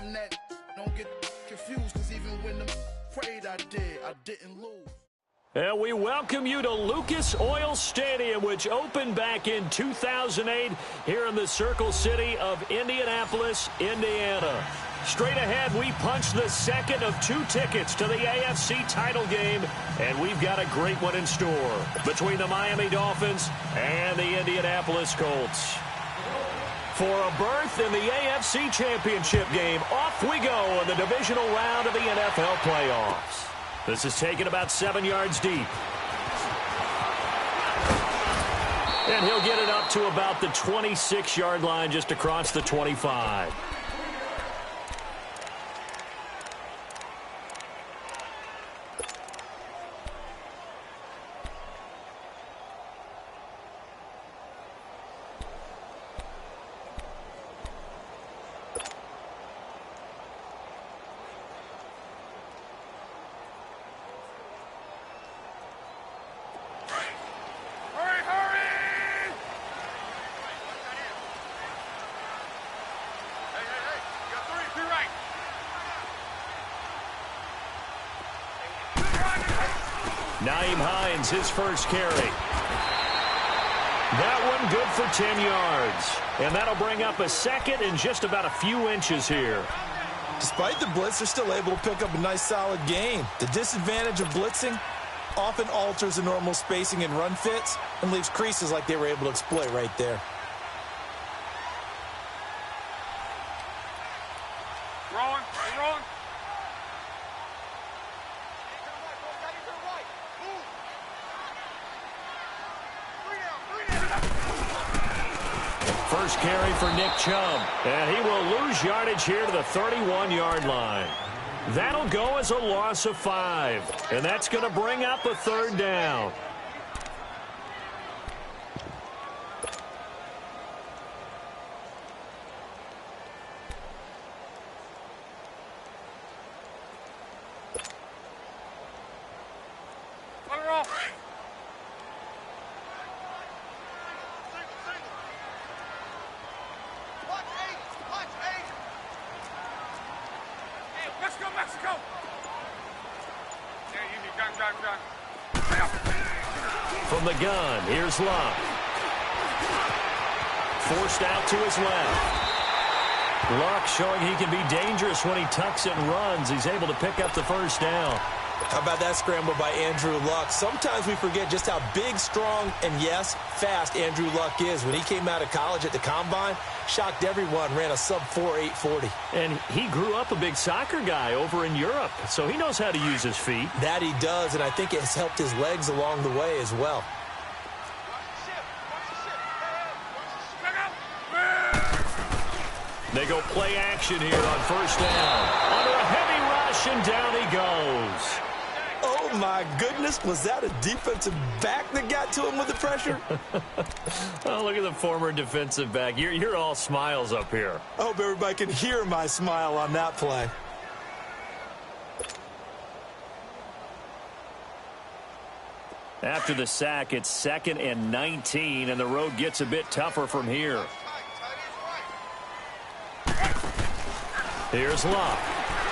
I'm that. Don't get confused, because even when the prayed I didn't lose. And we welcome you to Lucas Oil Stadium, which opened back in 2008 here in the Circle City of Indianapolis, Indiana. Straight ahead, we punch the second of 2 tickets to the AFC title game, and we've got a great one in store between the Miami Dolphins and the Indianapolis Colts. For a berth in the AFC Championship game, off we go in the divisional round of the NFL playoffs. This is taken about 7 yards deep. And he'll get it up to about the 26-yard line, just across the 25. His first carry. That one good for 10 yards. And that'll bring up a second and just about a few inches here. Despite the blitz, they're still able to pick up a nice solid gain. The disadvantage of blitzing often alters the normal spacing and run fits and leaves creases like they were able to exploit right there. Rolling. First carry for Nick Chubb, and he will lose yardage here to the 31-yard line. That'll go as a loss of 5, and that's going to bring up a third down. From the gun, here's Luck. Forced out to his left. Luck showing he can be dangerous when he tucks and runs. He's able to pick up the first down. How about that scramble by Andrew Luck? Sometimes we forget just how big, strong, and yes, fast Andrew Luck is. When he came out of college at the Combine, shocked everyone, ran a sub-4 840. And he grew up a big soccer guy over in Europe, so he knows how to use his feet. That he does, and I think it has helped his legs along the way as well. They go play action here on first down. Under a heavy rush, and down he goes. Oh, my goodness. Was that a defensive back that got to him with the pressure? Oh, look at the former defensive back. You're all smiles up here. I hope everybody can hear my smile on that play. After the sack, it's 2nd and 19, and the road gets a bit tougher from here. Here's Luck.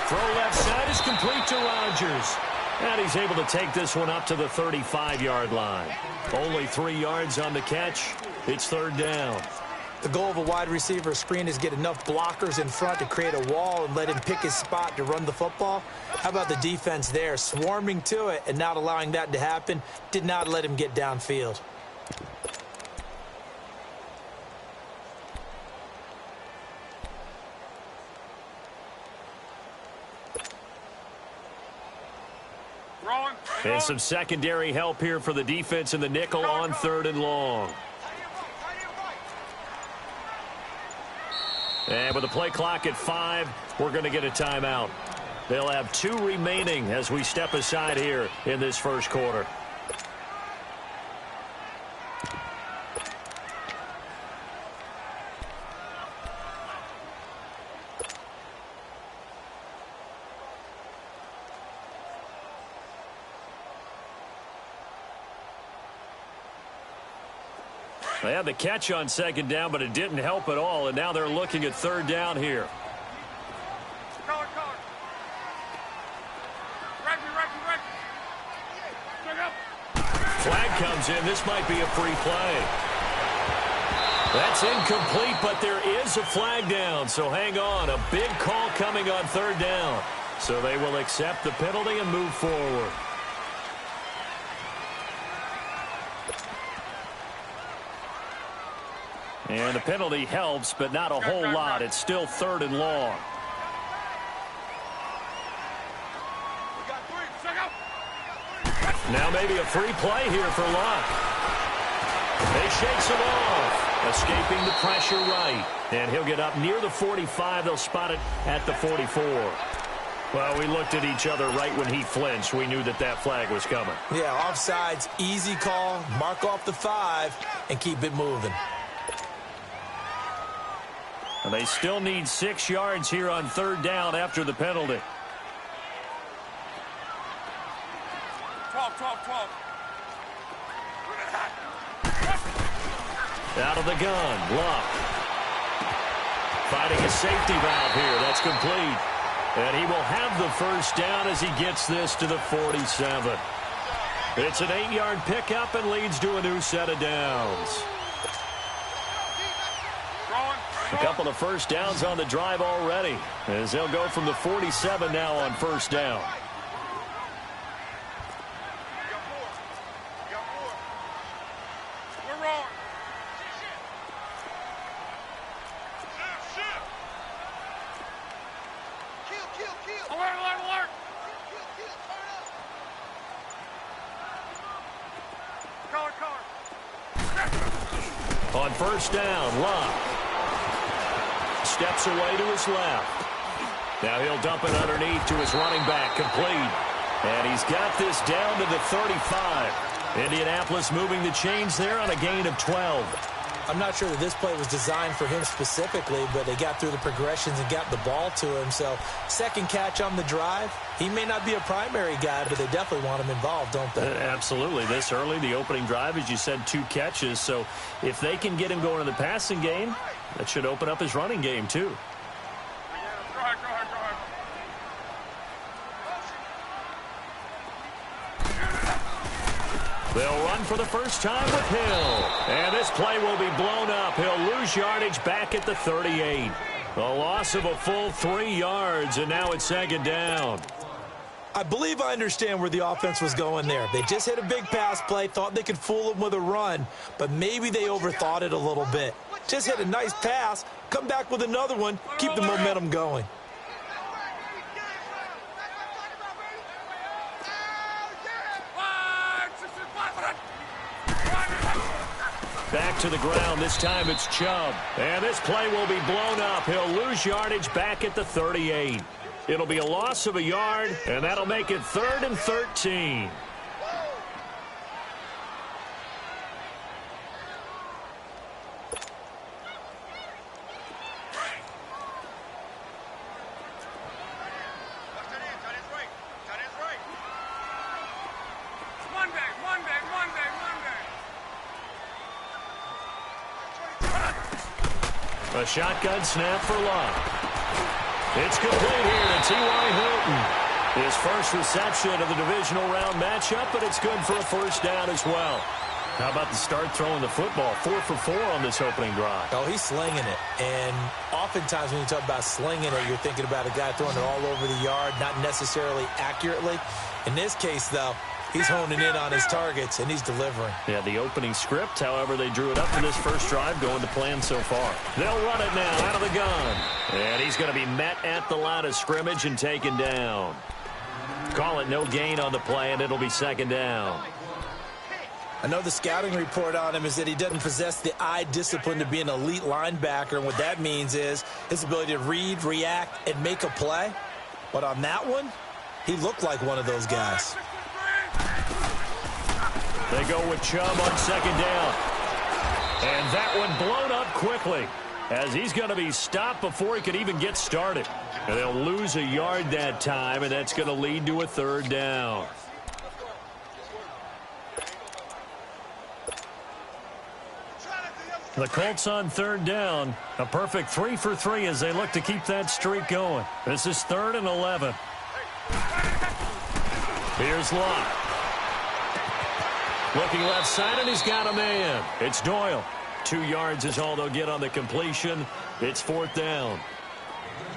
Throw left side is complete to Rodgers. And he's able to take this one up to the 35-yard line. Only 3 yards on the catch. It's third down. The goal of a wide receiver screen is get enough blockers in front to create a wall and let him pick his spot to run the football. How about the defense there? Swarming to it and not allowing that to happen. Did not let him get downfield. And some secondary help here for the defense in the nickel on 3rd and long. And with the play clock at 5, we're going to get a timeout. They'll have 2 remaining as we step aside here in this first quarter. They had the catch on 2nd down, but it didn't help at all, and now they're looking at 3rd down here. Flag comes in. This might be a free play. That's incomplete, but there is a flag down. So hang on. A big call coming on third down. So they will accept the penalty and move forward. And the penalty helps, but not a whole lot. It's still third and long. Now maybe a free play here for Luck. He shakes him off, escaping the pressure right. And he'll get up near the 45. They'll spot it at the 44. Well, we looked at each other right when he flinched. We knew that that flag was coming. Yeah, offsides, easy call. Mark off the 5 and keep it moving. And they still need 6 yards here on third down after the penalty. 12. Out of the gun, Luck. Finding a safety valve here. That's complete. And he will have the first down as he gets this to the 47. It's an 8-yard pickup and leads to a new set of downs. A couple of first downs on the drive already, as they'll go from the 47 now on first down. On first down, Luck steps away to his left. Now he'll dump it underneath to his running back, complete. And he's got this down to the 35. Indianapolis moving the chains there on a gain of 12. I'm not sure that this play was designed for him specifically, but they got through the progressions and got the ball to him. So second catch on the drive. He may not be a primary guy, but they definitely want him involved, don't they? Absolutely. This early, the opening drive, as you said, 2 catches. So if they can get him going in the passing game, that should open up his running game too. Go ahead. They'll run for the first time with Hill. And this play will be blown up. He'll lose yardage back at the 38. A loss of a full 3 yards, and now it's second down. I believe I understand where the offense was going there. They just hit a big pass play, thought they could fool him with a run, but maybe they overthought it a little bit. Just hit a nice pass, come back with another one, keep the momentum going. Back to the ground. This time it's Chubb. And this play will be blown up. He'll lose yardage back at the 38. It'll be a loss of a yard, and that'll make it 3rd and 13. A shotgun snap for Luck. It's complete here to T.Y. Hilton. His first reception of the divisional round matchup, but it's good for a first down as well. How about the start throwing the football? 4 for 4 on this opening drive. Oh, he's slinging it. And oftentimes when you talk about slinging it, you're thinking about a guy throwing it all over the yard, not necessarily accurately. In this case, though, he's honing in on his targets, and he's delivering. Yeah, the opening script, however, they drew it up for this first drive, going to plan so far. They'll run it now out of the gun. And he's going to be met at the line of scrimmage and taken down. Call it no gain on the play, and it'll be second down. I know the scouting report on him is that he doesn't possess the eye discipline to be an elite linebacker, and what that means is his ability to read, react, and make a play. But on that one, he looked like one of those guys. They go with Chubb on second down. And that one blown up quickly, as he's going to be stopped before he could even get started. And they'll lose a yard that time, and that's going to lead to a third down. The Colts on third down. A perfect 3 for 3 as they look to keep that streak going. This is 3rd and 11. Here's Locke. Looking left side, and he's got a man. It's Doyle. 2 yards is all they'll get on the completion. It's 4th down.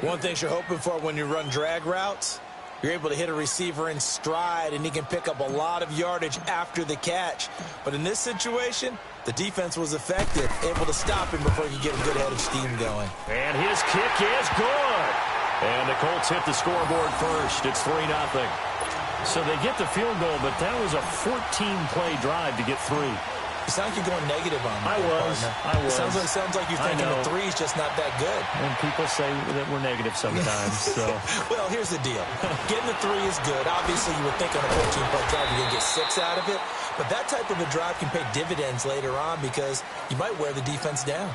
One thing you're hoping for when you run drag routes, you're able to hit a receiver in stride, and he can pick up a lot of yardage after the catch. But in this situation, the defense was effective, able to stop him before he could get a good head of steam going. And his kick is good. And the Colts hit the scoreboard first. It's 3-0. So they get the field goal, but that was a 14-play drive to get 3. You sound like you're going negative on that. I was. Sounds like you're thinking the 3's just not that good. And people say that we're negative sometimes. So. Well, here's the deal. Getting the 3 is good. Obviously, you would think on a 14-play drive you're going to get 6 out of it. But that type of a drive can pay dividends later on because you might wear the defense down.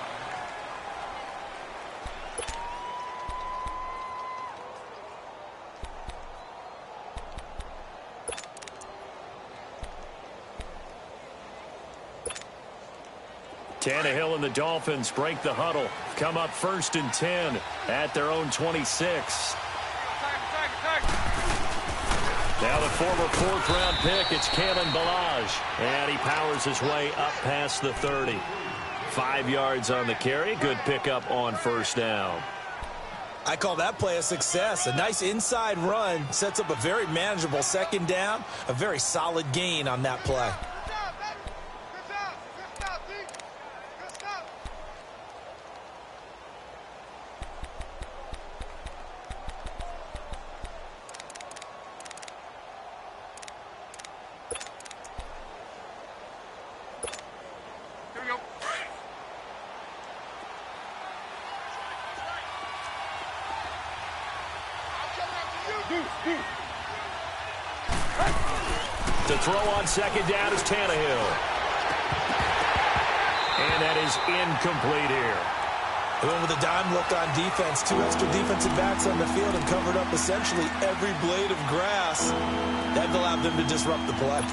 Tannehill and the Dolphins break the huddle. Come up 1st and 10 at their own 26. Now the former 4th-round pick, it's Kalen Ballage. And he powers his way up past the 30. 5 yards on the carry. Good pickup on 1st down. I call that play a success. A nice inside run sets up a very manageable 2nd down. A very solid gain on that play. To throw on 2nd down is Tannehill. And that is incomplete here. They went with a dime look on defense. 2 extra defensive backs on the field and covered up essentially every blade of grass. That allowed them to disrupt the play.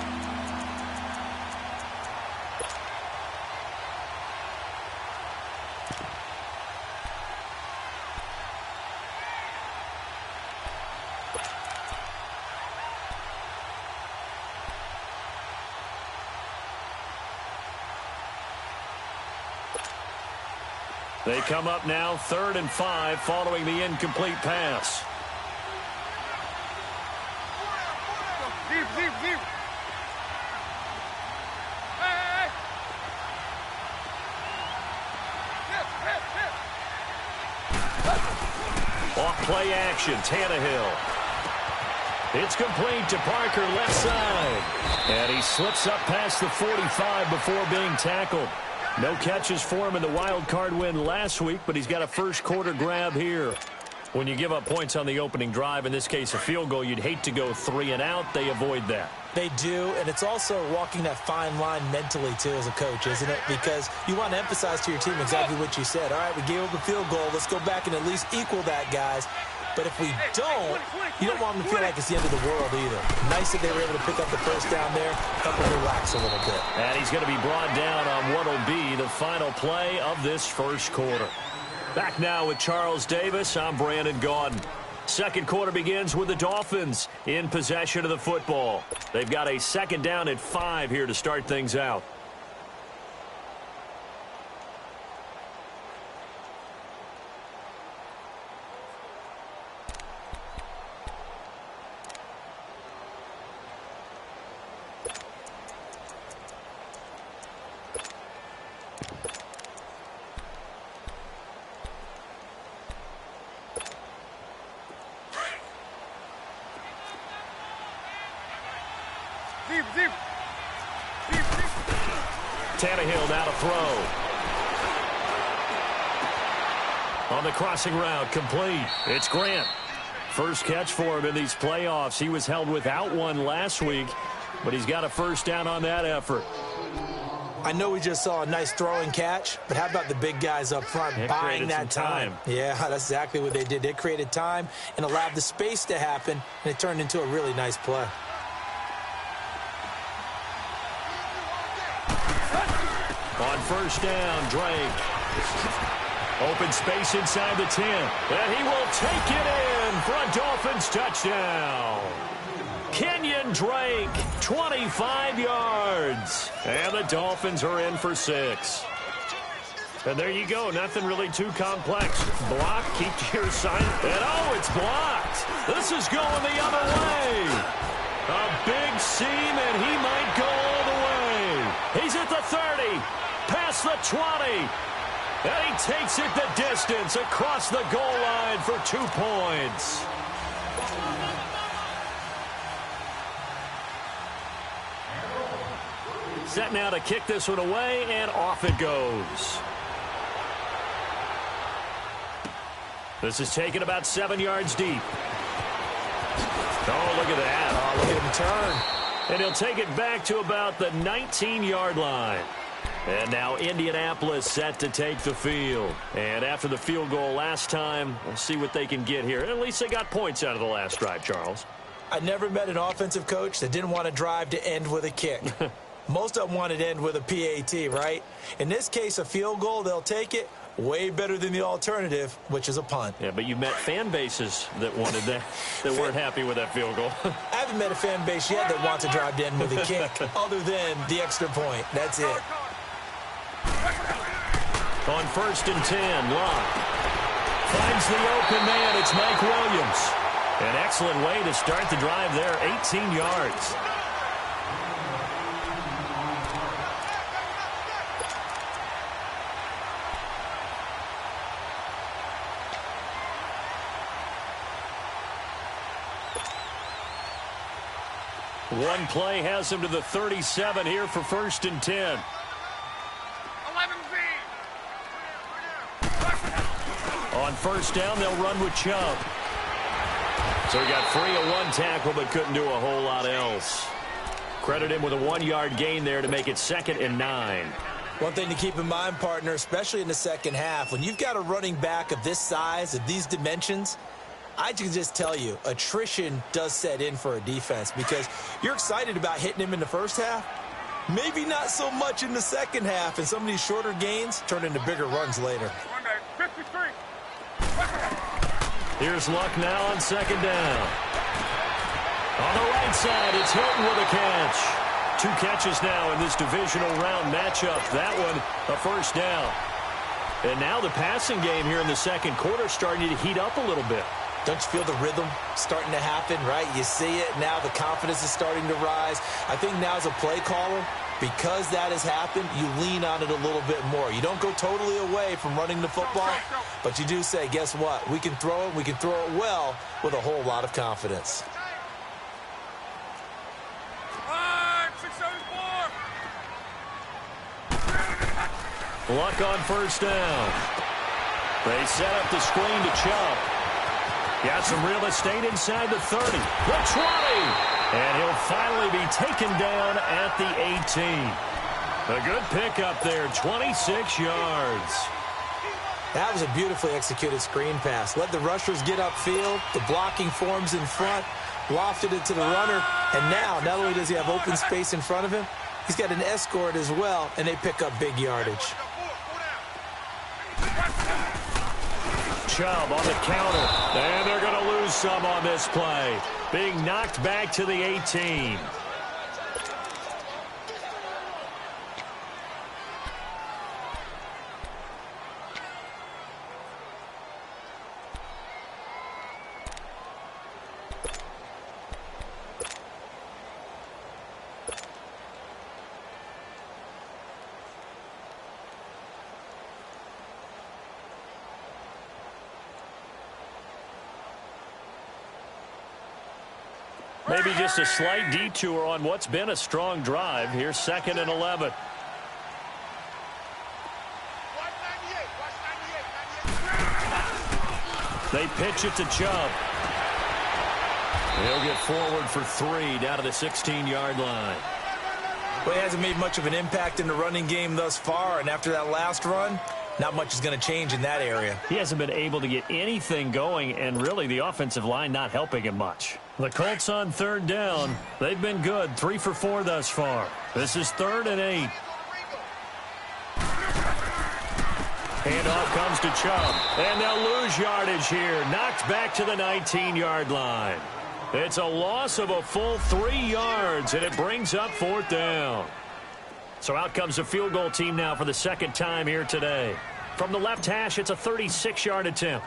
They come up now 3rd and 5 following the incomplete pass. Off play action, Tannehill. It's complete to Parker left side. And he slips up past the 45 before being tackled. No catches for him in the wild card win last week, but he's got a first-quarter grab here. When you give up points on the opening drive, in this case a field goal, you'd hate to go 3 and out. They avoid that. They do, and it's also walking that fine line mentally, too, as a coach, isn't it? Because you want to emphasize to your team exactly what you said. All right, we gave up a field goal. Let's go back and at least equal that, guys. But if we don't, you don't want them to feel like it's the end of the world either. Nice that they were able to pick up the first down there, help them relax a little bit. And he's going to be brought down on what will be the final play of this first quarter. Back now with Charles Davis, I'm Brandon Gaudin. Second quarter begins with the Dolphins in possession of the football. They've got a 2nd down at 5 here to start things out. Tannehill now to throw. On the crossing route, complete. It's Grant. First catch for him in these playoffs. He was held without one last week, but he's got a first down on that effort. I know we just saw a nice throwing catch, but how about the big guys up front buying that time? Yeah, that's exactly what they did. They created time and allowed the space to happen, and it turned into a really nice play. On first down, Drake. Open space inside the 10. And he will take it in for a Dolphins touchdown. Kenyon Drake, 25 yards. And the Dolphins are in for 6. And there you go. Nothing really too complex. Block, keep to your side. And oh, it's blocked. This is going the other way. A big seam, and he might go all the way. He's at the 30, past the 20. And he takes it the distance across the goal line for 2 points. Set now to kick this one away, and off it goes. This is taken about 7 yards deep. Oh, look at that. Oh, look at him turn. And he'll take it back to about the 19-yard line. And now Indianapolis set to take the field. And after the field goal last time, we'll see what they can get here. At least they got points out of the last drive, Charles. I never met an offensive coach that didn't want to drive to end with a kick. Most of them wanted to end with a PAT, right? In this case, a field goal, they'll take it. Way better than the alternative, which is a punt. Yeah, but you met fan bases that wanted that, that weren't happy with that field goal. I haven't met a fan base yet that wants to drive to end with a kick, other than the extra point. That's it. On 1st and 10, Locke finds the open man. It's Mike Williams. An excellent way to start the drive there, 18 yards. One play has him to the 37 here for 1st and 10. On 1st down, they'll run with Chubb. So he got free of one tackle but couldn't do a whole lot else. Credit him with a 1-yard gain there to make it 2nd and 9. One thing to keep in mind, partner, especially in the second half, when you've got a running back of this size, of these dimensions, I can just tell you, attrition does set in for a defense because you're excited about hitting him in the first half. Maybe not so much in the second half, and some of these shorter gains turn into bigger runs later. Here's Luck now on 2nd down. On the right side, it's Hilton with a catch. 2 catches now in this divisional round matchup. That one, a 1st down. And now the passing game here in the second quarter starting to heat up a little bit. Don't you feel the rhythm starting to happen, right? You see it. Now the confidence is starting to rise. I think now as a play caller, because that has happened, you lean on it a little bit more. You don't go totally away from running the football, but you do say, guess what? We can throw it. We can throw it well with a whole lot of confidence. Luck on 1st down. They set up the screen to Chubb. Got some real estate inside the 30, the 20, and he'll finally be taken down at the 18. A good pickup there, 26 yards. That was a beautifully executed screen pass. Let the rushers get upfield, the blocking forms in front, lofted it to the runner, and now not only does he have open space in front of him, he's got an escort as well, and they pick up big yardage. Chubb on the counter, and they're going to lose some on this play. Being knocked back to the 18. Maybe just a slight detour on what's been a strong drive. Here's 2nd and 11. They pitch it to Chubb. He'll get forward for 3 down to the 16-yard line. Well, he hasn't made much of an impact in the running game thus far, and after that last run, not much is going to change in that area. He hasn't been able to get anything going, and really the offensive line not helping him much. The Colts on 3rd down. They've been good, 3 for 4 thus far. This is 3rd and 8. Handoff comes to Chubb. And they'll lose yardage here. Knocked back to the 19-yard line. It's a loss of a full 3 yards, and it brings up 4th down. So out comes the field goal team now for the second time here today. From the left hash, it's a 36-yard attempt.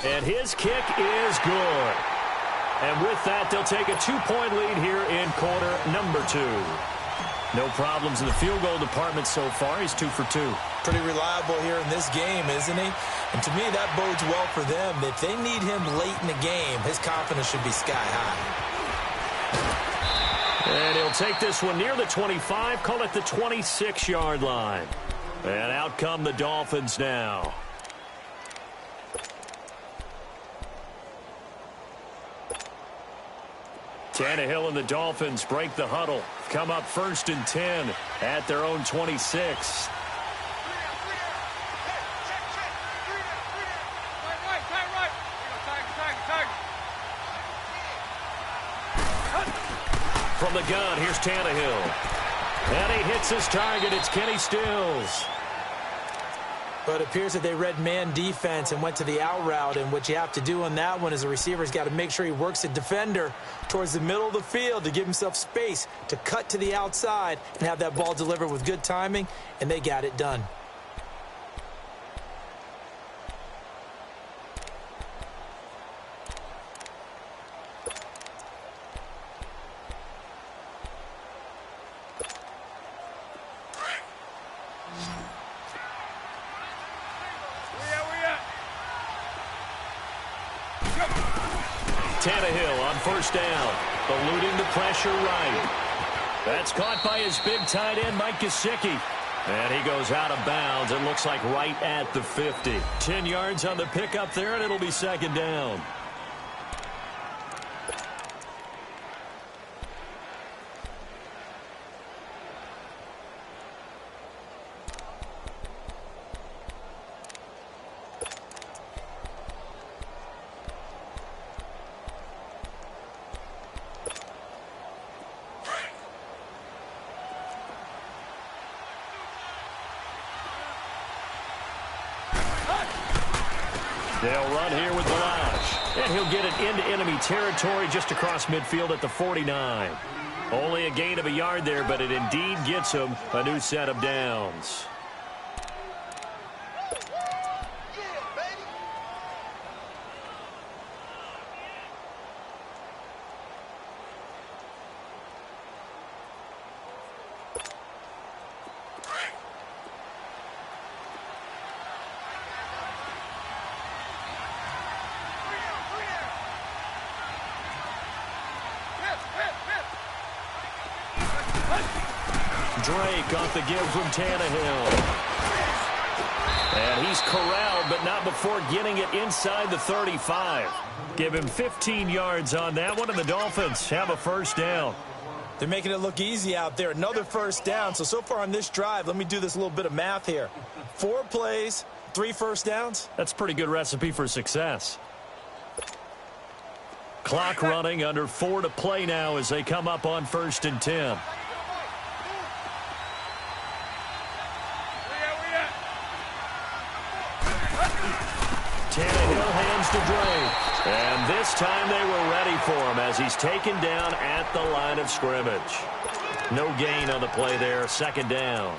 And his kick is good. And with that, they'll take a 2-point lead here in quarter number 2. No problems in the field goal department so far. He's 2 for 2. Pretty reliable here in this game, isn't he? And to me, that bodes well for them. If they need him late in the game, his confidence should be sky high. And he'll take this one near the 25, call it the 26-yard line. And out come the Dolphins now. Tannehill and the Dolphins break the huddle. Come up 1st and 10 at their own 26. From the gun, here's Tannehill. And he hits his target. It's Kenny Stills. But it appears that they read man defense and went to the out route. And what you have to do on that one is the receiver's got to make sure he works the defender towards the middle of the field to give himself space to cut to the outside and have that ball delivered with good timing, and they got it done. Tannehill on 1st down, eluding the pressure right. That's caught by his big tight end, Mike Gesicki. And he goes out of bounds. It looks like right at the 50. 10 yards on the pickup there, and it'll be 2nd down. They'll run here with Balazs. And he'll get it into enemy territory just across midfield at the 49. Only a gain of a yard there, but it indeed gets him a new set of downs. Drake off the give from Tannehill. And he's corralled, but not before getting it inside the 35. Give him 15 yards on that one, and the Dolphins have a 1st down. They're making it look easy out there. Another 1st down. So far on this drive, let me do this little bit of math here. 4 plays, 3 1st downs. That's a pretty good recipe for success. Clock running, under 4 to play now as they come up on 1st and 10. Tannehill hands to Drake. And this time they were ready for him as he's taken down at the line of scrimmage. No gain on the play there. 2nd down.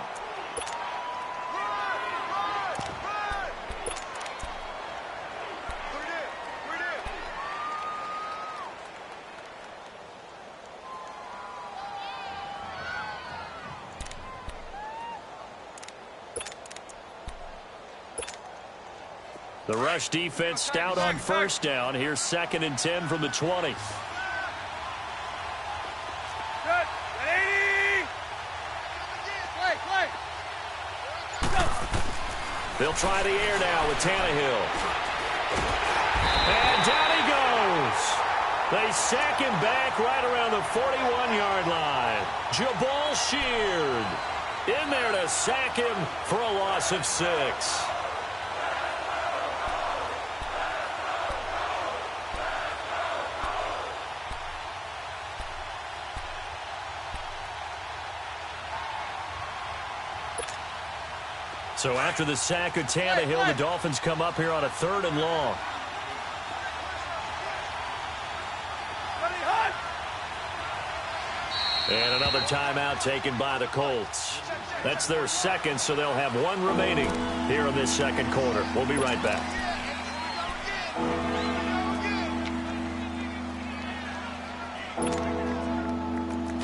The rush defense stout on 1st down. Here's 2nd and 10 from the 20. They'll try the air now with Tannehill. And down he goes. They sack him back right around the 41-yard line. Jabal Sheard in there to sack him for a loss of 6. So after the sack of Tannehill, the Dolphins come up here on a 3rd and long. And another timeout taken by the Colts. That's their second, so they'll have 1 remaining here in this second quarter. We'll be right back.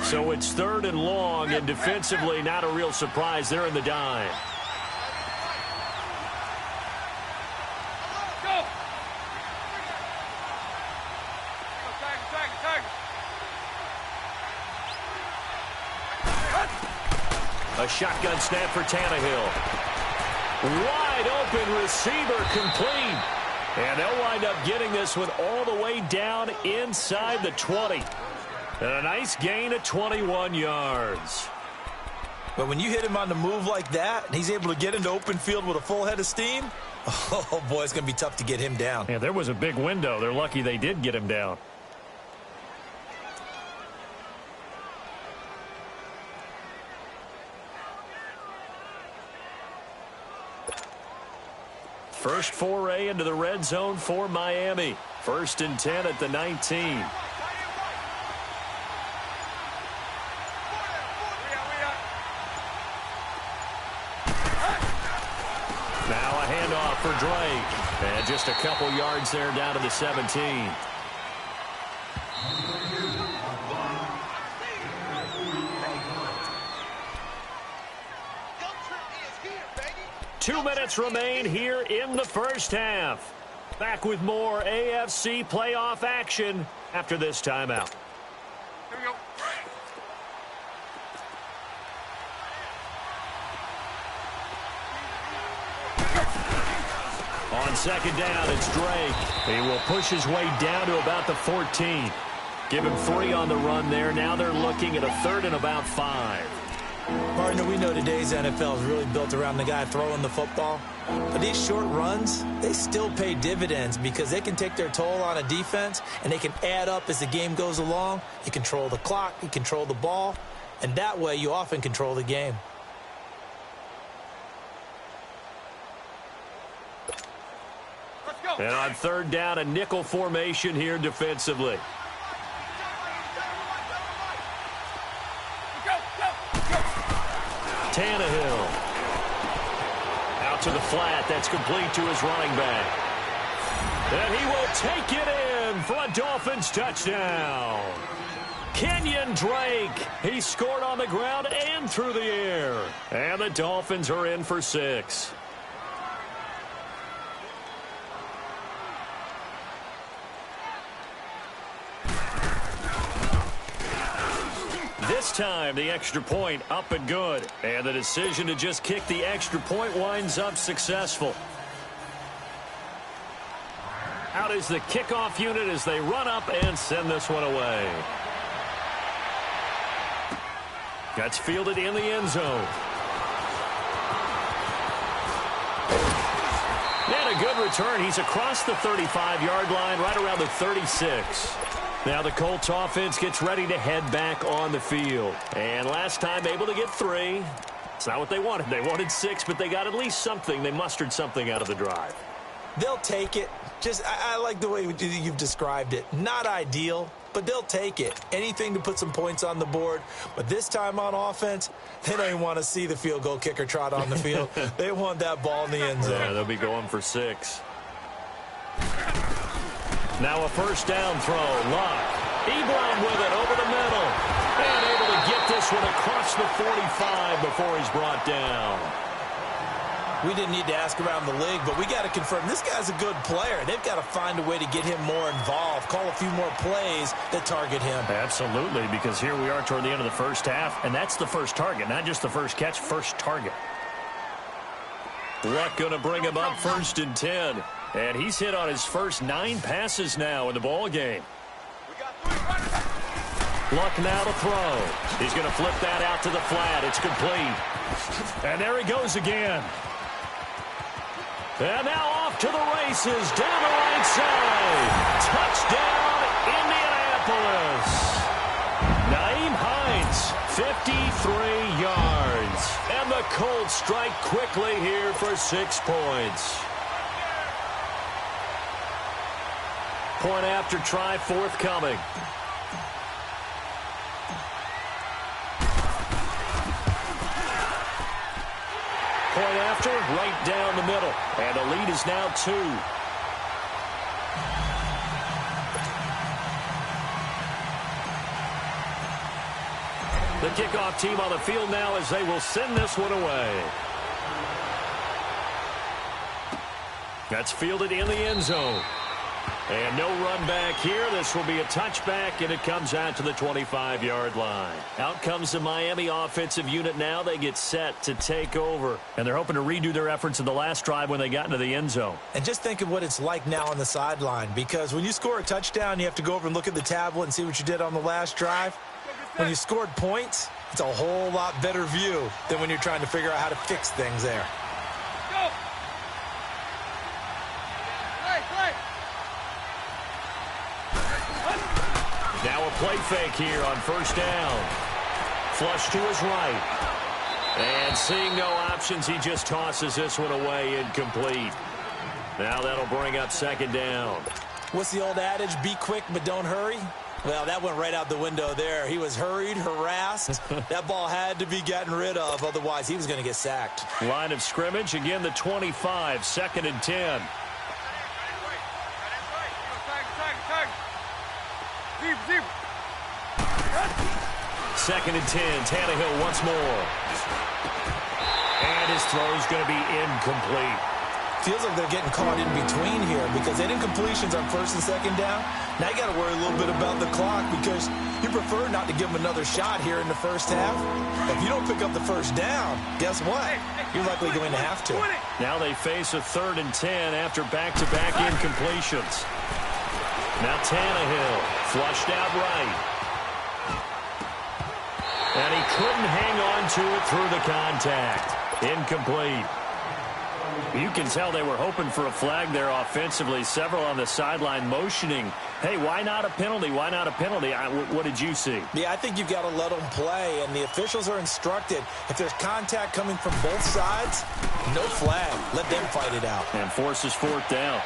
So it's 3rd and long, and defensively not a real surprise. They're in the dime. A shotgun snap for Tannehill. Wide open receiver complete. And they'll wind up getting this one all the way down inside the 20. And a nice gain of 21 yards. But when you hit him on the move like that, and he's able to get into open field with a full head of steam, oh, boy, it's going to be tough to get him down. Yeah, there was a big window. They're lucky they did get him down. First foray into the red zone for Miami. 1st and 10 at the 19. Now a handoff for Drake. And just a couple yards there down to the 17. 2 minutes remain here in the first half. Back with more AFC playoff action after this timeout. Here we go. On 2nd down, it's Drake. He will push his way down to about the 14. Give him 3 on the run there. Now they're looking at a 3rd and about 5. Partner, we know today's NFL is really built around the guy throwing the football. But these short runs, they still pay dividends because they can take their toll on a defense, and they can add up as the game goes along. You control the clock, you control the ball, and that way you often control the game. Let's go. And on 3rd down, a nickel formation here defensively. Tannehill. Out to the flat. That's complete to his running back. And he will take it in for a Dolphins touchdown. Kenyon Drake. He scored on the ground and through the air. And the Dolphins are in for 6. This time, the extra point up and good. And the decision to just kick the extra point winds up successful. Out is the kickoff unit as they run up and send this one away. That's fielded in the end zone. And a good return. He's across the 35-yard line, right around the 36. Now the Colts offense gets ready to head back on the field. And last time able to get 3. It's not what they wanted. They wanted 6, but they got at least something. They mustered something out of the drive. They'll take it. I like the way you've described it. Not ideal, but they'll take it. Anything to put some points on the board. But this time on offense, they don't even want to see the field goal kicker trot on the field. They want that ball in the end zone. Yeah, they'll be going for 6. Now a first down throw. Luck. Ebron with it over the middle. And able to get this one across the 45 before he's brought down. We didn't need to ask around the league, but we got to confirm this guy's a good player. They've got to find a way to get him more involved, call a few more plays that target him. Absolutely, because here we are toward the end of the first half, and that's the first target, not just the first catch, first target. Luck going to bring him up 1st and 10. And he's hit on his first 9 passes now in the ball game. Luck now to throw. He's going to flip that out to the flat. It's complete. And there he goes again. And now off to the races down the right side. Touchdown, Indianapolis. Nyheim Hines, 53 yards. And the Colts strike quickly here for 6 points. Point after try forthcoming. Point after, right down the middle. And the lead is now 2. The kickoff team on the field now as they will send this one away. That's fielded in the end zone. And no run back here. This will be a touchback, and it comes out to the 25-yard line. Out comes the Miami offensive unit now. They get set to take over. And they're hoping to redo their efforts in the last drive when they got into the end zone. And just think of what it's like now on the sideline, because when you score a touchdown, you have to go over and look at the tablet and see what you did on the last drive. When you scored points, it's a whole lot better view than when you're trying to figure out how to fix things there. Go! Now a play fake here on first down. Flush to his right. And seeing no options, he just tosses this one away, incomplete. Now that'll bring up second down. What's the old adage? Be quick, but don't hurry. Well, that went right out the window there. He was hurried, harassed. That ball had to be gotten rid of. Otherwise, he was going to get sacked. Line of scrimmage, again the 25, 2nd and 10. Deep. 2nd and 10, Tannehill once more. And his throw is going to be incomplete. Feels like they're getting caught in between here because they did incompletions on 1st and 2nd down. Now you got to worry a little bit about the clock because you prefer not to give them another shot here in the first half. If you don't pick up the first down, guess what? You're likely going to have to. Now they face a 3rd and 10 after back-to-back incompletions. Now Tannehill flushed out right. And he couldn't hang on to it through the contact. Incomplete. You can tell they were hoping for a flag there offensively. Several on the sideline motioning, hey, why not a penalty? Why not a penalty? What did you see? Yeah, I think you've got to let them play, and the officials are instructed. If there's contact coming from both sides, no flag. Let them fight it out. And forces 4th down.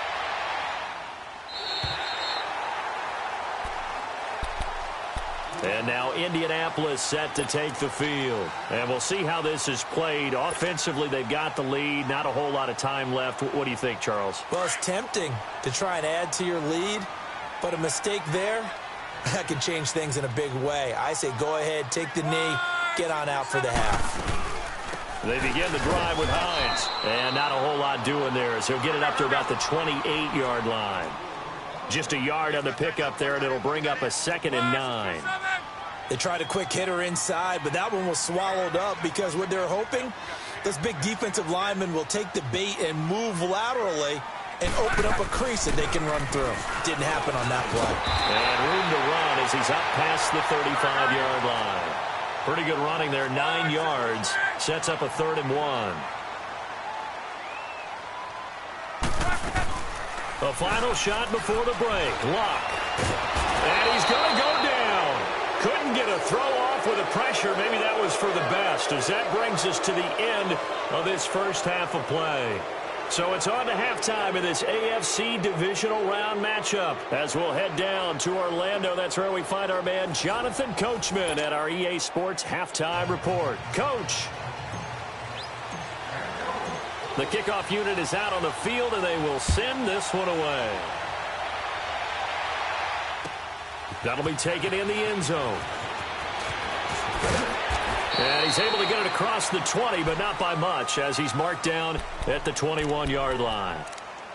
And now Indianapolis set to take the field. And we'll see how this is played. Offensively, they've got the lead. Not a whole lot of time left. What do you think, Charles? Well, it's tempting to try and add to your lead, but a mistake there, that can change things in a big way. I say go ahead, take the knee, get on out for the half. They begin the drive with Hines. And not a whole lot doing there as he'll get it up to about the 28-yard line. Just a yard on the pickup there, and it'll bring up a 2nd and 9. They tried a quick hitter inside, but that one was swallowed up because what they're hoping, this big defensive lineman will take the bait and move laterally and open up a crease that they can run through. Didn't happen on that play. And room to run as he's up past the 35-yard line. Pretty good running there, 9 yards. Sets up a 3rd and 1. The final shot before the break. Luck. And he's going to go down. Couldn't get a throw off with the pressure. Maybe that was for the best as that brings us to the end of this first half of play. So it's on to halftime in this AFC divisional round matchup as we'll head down to Orlando. That's where we find our man Jonathan Coachman at our EA Sports Halftime Report. Coach. The kickoff unit is out on the field, and they will send this one away. That'll be taken in the end zone. And he's able to get it across the 20, but not by much, as he's marked down at the 21-yard line.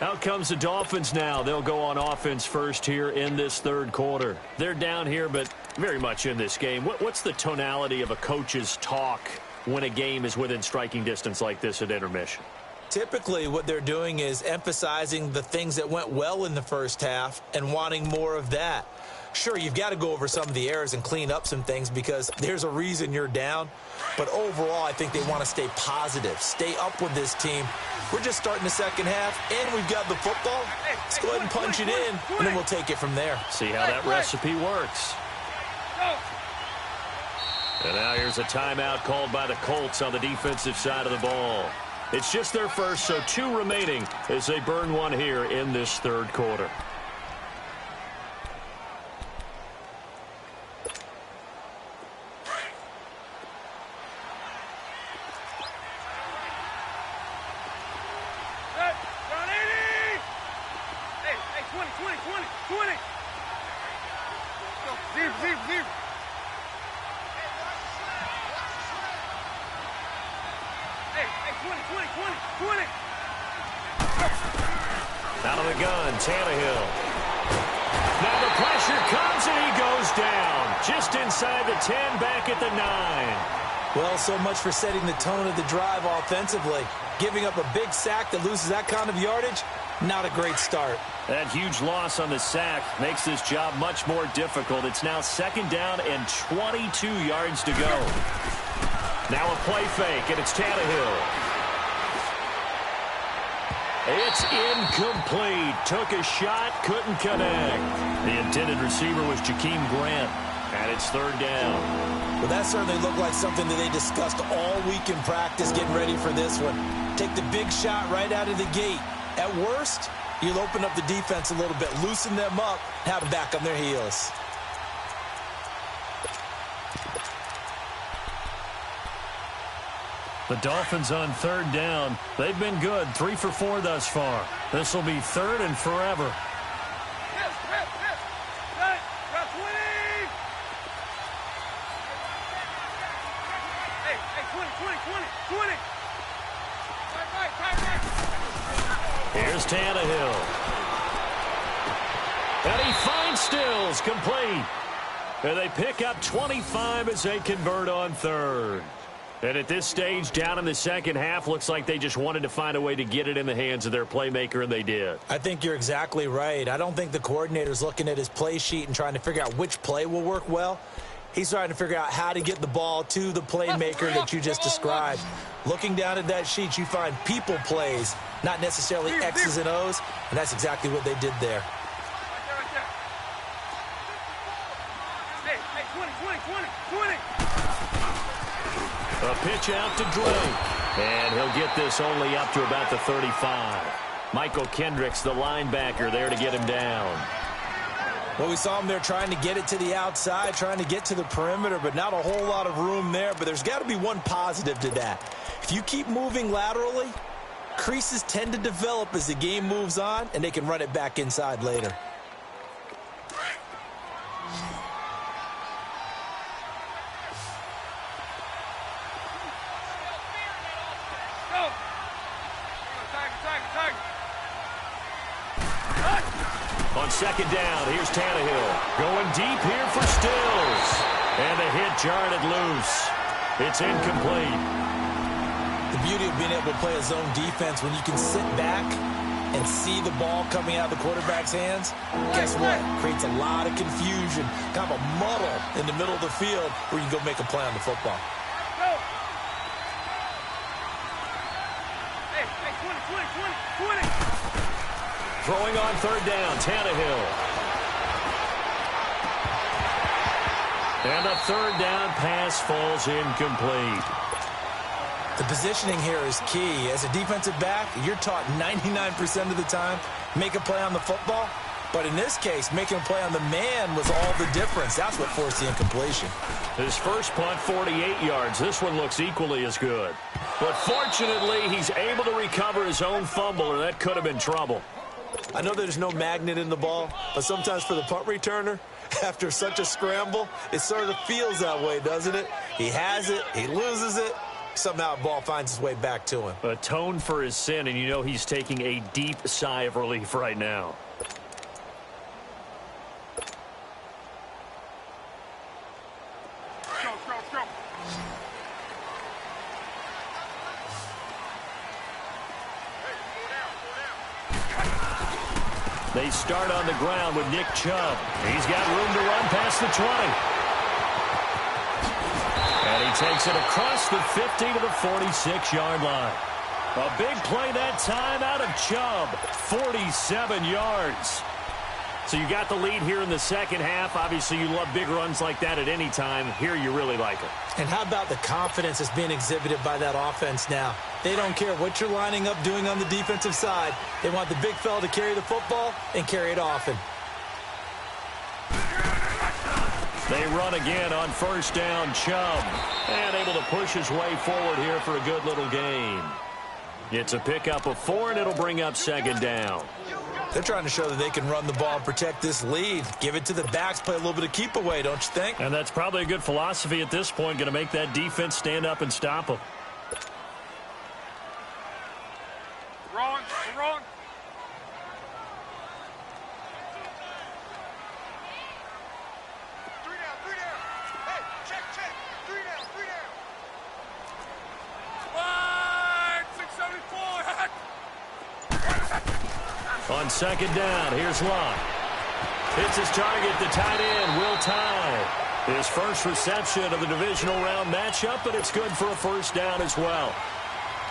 Out comes the Dolphins now. They'll go on offense first here in this 3rd quarter. They're down here, but very much in this game. What's the tonality of a coach's talk when a game is within striking distance like this at intermission? Typically, what they're doing is emphasizing the things that went well in the first half and wanting more of that. Sure, you've got to go over some of the errors and clean up some things because there's a reason you're down. But overall, I think they want to stay positive, stay up with this team. We're just starting the second half, and we've got the football. Let's go ahead and punch it in, and then we'll take it from there. See how that recipe works. And now here's a timeout called by the Colts on the defensive side of the ball. It's just their first, so 2 remaining as they burn one here in this third quarter. Out of the gun, Tannehill. Now the pressure comes and he goes down. Just inside the 10, back at the 9. Well, so much for setting the tone of the drive offensively. Giving up a big sack that loses that kind of yardage, not a great start. That huge loss on the sack makes this job much more difficult. It's now 2nd down and 22 yards to go. Now a play fake, and it's Tannehill. It's incomplete. Took a shot, couldn't connect. The intended receiver was Jakeem Grant, and it's 3rd down. Well, that certainly looked like something that they discussed all week in practice getting ready for this one. Take the big shot right out of the gate. At worst, you'll open up the defense a little bit, loosen them up, have them back on their heels. The Dolphins on 3rd down. They've been good, 3 for 4 thus far. This will be 3rd and forever. Here's Tannehill. And he finds Stills, complete. And they pick up 25 as they convert on 3rd. And at this stage, down in the second half, looks like they just wanted to find a way to get it in the hands of their playmaker, and they did. I think you're exactly right. I don't think the coordinator's looking at his play sheet and trying to figure out which play will work well. He's trying to figure out how to get the ball to the playmaker that you just described. Looking down at that sheet, you find people plays, not necessarily X's and O's, and that's exactly what they did there. A pitch out to Drake. And he'll get this only up to about the 35. Michael Kendricks, the linebacker, there to get him down. Well, we saw him there trying to get it to the outside, trying to get to the perimeter, but not a whole lot of room there. But there's got to be one positive to that. If you keep moving laterally, creases tend to develop as the game moves on, and they can run it back inside later. On 2nd down, here's Tannehill. Going deep here for Stills. And the hit jarred it loose. It's incomplete. The beauty of being able to play a zone defense when you can sit back and see the ball coming out of the quarterback's hands, guess what? Creates a lot of confusion, kind of a muddle in the middle of the field where you can go make a play on the football. Throwing on 3rd down, Tannehill. And a 3rd down pass falls incomplete. The positioning here is key. As a defensive back, you're taught 99% of the time, make a play on the football. But in this case, making a play on the man was all the difference. That's what forced the incompletion. His first punt, 48 yards. This one looks equally as good. But fortunately, he's able to recover his own fumble, or that could have been trouble. I know there's no magnet in the ball, but sometimes for the punt returner, after such a scramble, it sort of feels that way, doesn't it? He has it, he loses it, somehow the ball finds its way back to him. Atone for his sin, and you know he's taking a deep sigh of relief right now. They start on the ground with Nick Chubb. He's got room to run past the 20. And he takes it across the 50 to the 46-yard line. A big play that time out of Chubb. 47 yards. So you got the lead here in the second half. Obviously, you love big runs like that at any time. Here you really like it. And how about the confidence that's being exhibited by that offense now? They don't care what you're lining up doing on the defensive side. They want the big fella to carry the football and carry it often. They run again on first down. Chubb, and able to push his way forward here for a good little gain. It's a pickup of 4, and it'll bring up second down. They're trying to show that they can run the ball and protect this lead. Give it to the backs, play a little bit of keep away, don't you think? And that's probably a good philosophy at this point, going to make that defense stand up and stop them. Wrong. Three down. Hey, check. Three down. Line 674. On second down, here's Locke. Hits his target, the tight end, Will Tye. His first reception of the divisional round matchup, but it's good for a first down as well.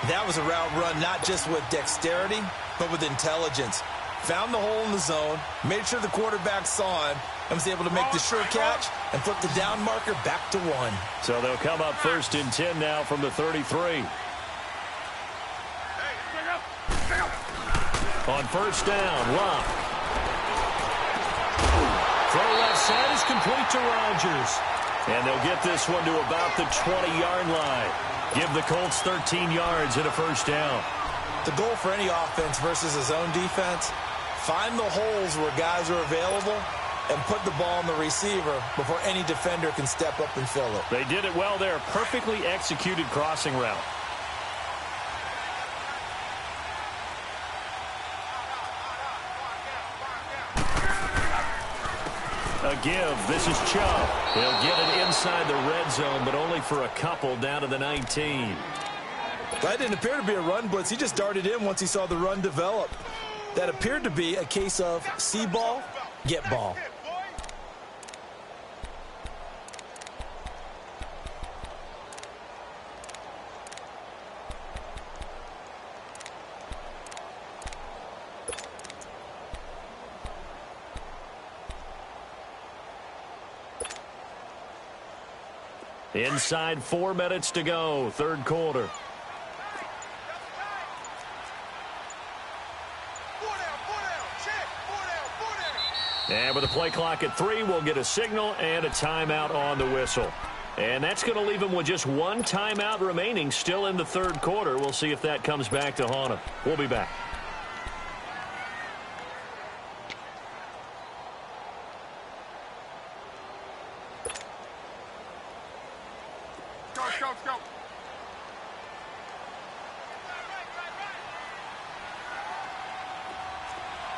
That was a route run not just with dexterity, but with intelligence. Found the hole in the zone, made sure the quarterback saw him, and was able to make the sure catch and flip the down marker back to 1. So they'll come up first and 10 now from the 33. On first down, Locke. Throw left side is complete to Rodgers. And they'll get this one to about the 20-yard line. Give the Colts 13 yards and a first down. The goal for any offense versus a zone defense, find the holes where guys are available and put the ball on the receiver before any defender can step up and fill it. They did it well there. Perfectly executed crossing route. A give. This is Chubb. He'll get it inside the red zone, but only for a couple down to the 19. That didn't appear to be a run blitz. He just darted in once he saw the run develop. That appeared to be a case of see ball, get ball. Inside 4 minutes to go, third quarter. And with the play clock at 3, we'll get a signal and a timeout on the whistle. And that's going to leave them with just 1 timeout remaining still in the third quarter. We'll see if that comes back to haunt them. We'll be back. Go.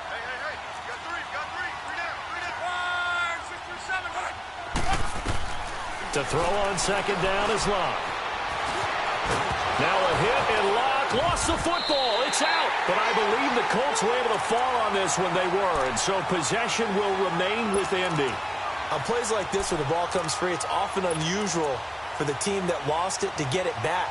Hey. Got three. Three down. 5, 6, 7. To throw on second down is Locke. Now a hit, and Locke lost the football. It's out. But I believe the Colts were able to fall on this when they were, and so possession will remain with Indy. On plays like this where the ball comes free, it's often unusual for the team that lost it to get it back,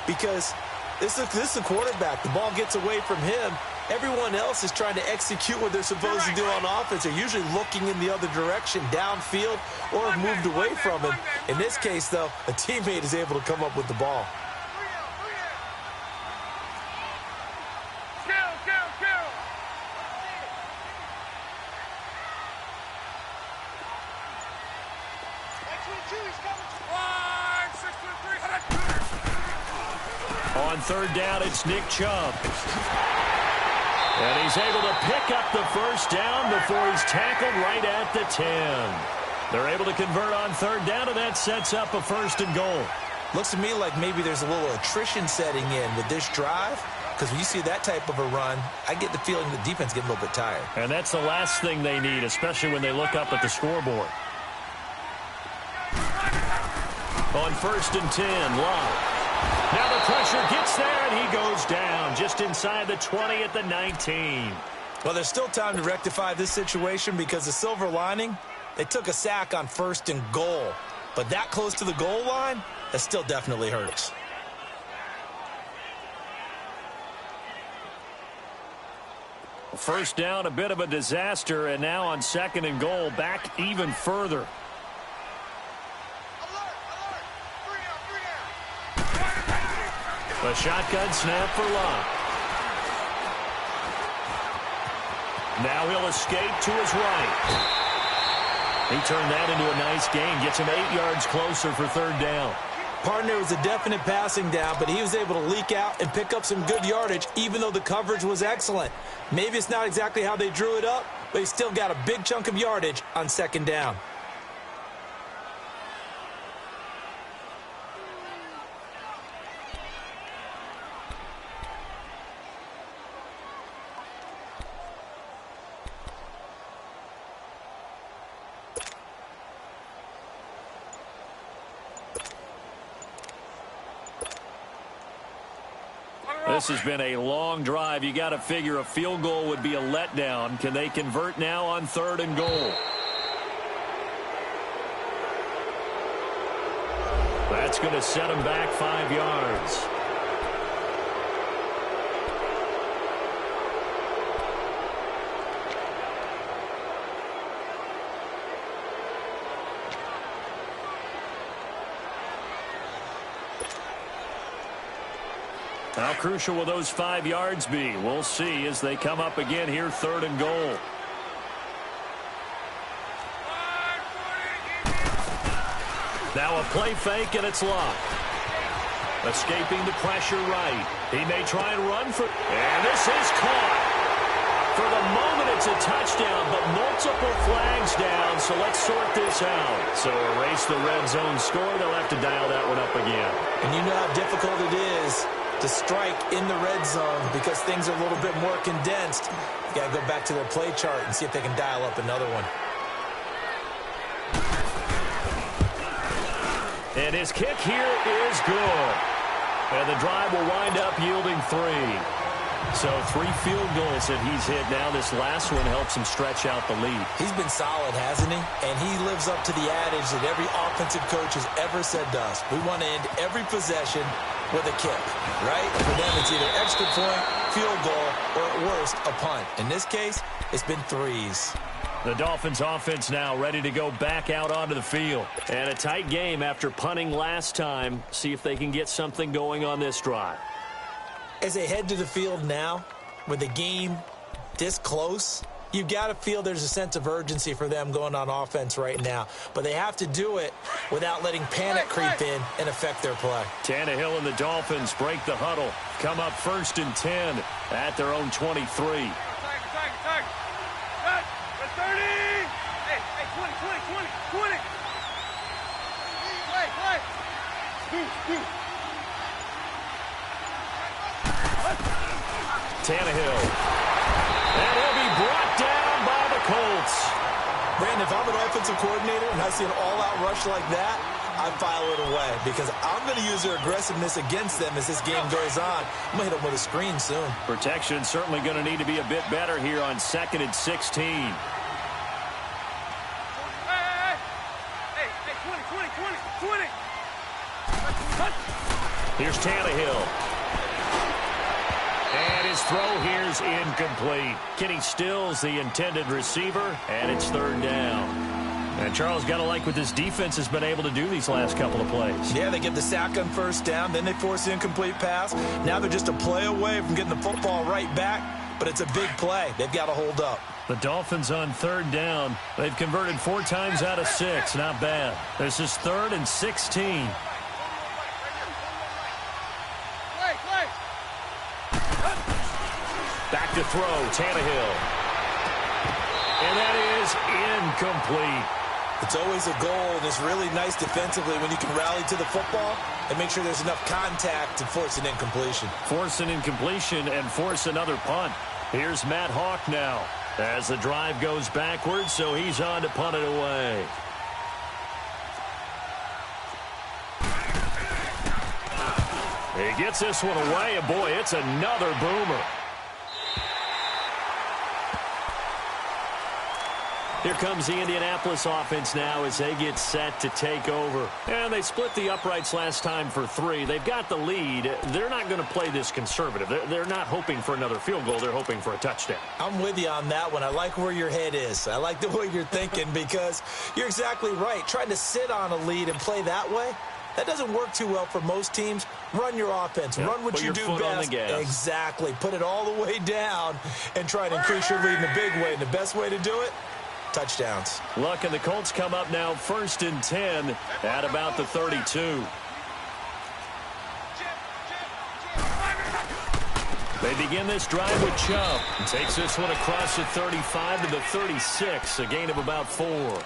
because this is the quarterback. The ball gets away from him. Everyone else is trying to execute what they're supposed to do on offense. They're usually looking in the other direction, downfield, or have moved away from him. In this case, though, a teammate is able to come up with the ball. On third down, it's Nick Chubb. And he's able to pick up the first down before he's tackled right at the 10. They're able to convert on third down, and that sets up a first and goal. Looks to me like maybe there's a little attrition setting in with this drive, because when you see that type of a run, I get the feeling the defense getting a little bit tired. And that's the last thing they need, especially when they look up at the scoreboard. On first and 10, Locke. Now the pressure gets there, and he goes down just inside the 20 at the 19. Well, there's still time to rectify this situation, because the silver lining, they took a sack on first and goal. But that close to the goal line, that still definitely hurts. First down, a bit of a disaster, and now on 2nd and goal, back even further. A shotgun snap for Locke. Now he'll escape to his right. He turned that into a nice gain, gets him 8 yards closer for 3rd down. Partner, was a definite passing down, but he was able to leak out and pick up some good yardage, even though the coverage was excellent. Maybe it's not exactly how they drew it up, but he still got a big chunk of yardage on 2nd down. This has been a long drive. You got to figure a field goal would be a letdown. Can they convert now on 3rd and goal? That's going to set them back 5 yards. How crucial will those 5 yards be? We'll see as they come up again here, 3rd and goal. Now a play fake, and it's Locke. Escaping the pressure right. He may try and run for... And this is caught. For the moment, it's a touchdown, but multiple flags down, so let's sort this out. So erase the red zone score. They'll have to dial that one up again. And you know how difficult it is to strike in the red zone because things are a little bit more condensed. You got to go back to their play chart and see if they can dial up another one. And his kick here is good. And the drive will wind up yielding 3. So 3 field goals that he's hit now. This last one helps him stretch out the lead. He's been solid, hasn't he? And he lives up to the adage that every offensive coach has ever said to us. We want to end every possession with a kick, right? For them, it's either extra point, field goal, or at worst, a punt. In this case, it's been 3s. The Dolphins offense now ready to go back out onto the field. And a tight game after punting last time. See if they can get something going on this drive. As they head to the field now, with the game this close, you've got to feel there's a sense of urgency for them going on offense right now. But they have to do it without letting panic creep in and affect their play. Tannehill and the Dolphins break the huddle. Come up 1st and 10 at their own 23. Attack. 30! Hey, 20! Play! Tannehill. And he'll be brought down by the Colts. Brandon, if I'm an offensive coordinator and I see an all-out rush like that, I file it away because I'm going to use their aggressiveness against them as this game goes on. I'm going to hit them with a screen soon. Protection certainly going to need to be a bit better here on 2nd and 16. Hey, 20! Here's Tannehill. And his throw here's incomplete. Kenny Stills the intended receiver, and it's 3rd down. And Charles, got to like what this defense has been able to do these last couple of plays. Yeah, they get the sack on 1st down, then they force the incomplete pass. Now they're just a play away from getting the football right back, but it's a big play. They've got to hold up. The Dolphins on 3rd down. They've converted 4 times out of 6. Not bad. This is 3rd and 16. Back to throw, Tannehill. And that is incomplete. It's always a goal, and it's really nice defensively when you can rally to the football and make sure there's enough contact to force an incompletion. Force an incompletion and force another punt. Here's Matt Hawk now as the drive goes backwards, so he's on to punt it away. He gets this one away, and boy, it's another boomer. Here comes the Indianapolis offense now as they get set to take over. And they split the uprights last time for 3. They've got the lead. They're not going to play this conservative. They're not hoping for another field goal. They're hoping for a touchdown. I'm with you on that one. I like where your head is. I like the way you're thinking because you're exactly right. Trying to sit on a lead and play that way, that doesn't work too well for most teams. Run your offense. Yep. Run what Put you your do foot best. on the gas. Exactly. Put it all the way down and try and increase your lead in a big way. And the best way to do it, touchdowns. Luck and the Colts come up now 1st and 10 at about the 32. They begin this drive with Chubb. Takes this one across the 35 to the 36, a gain of about 4.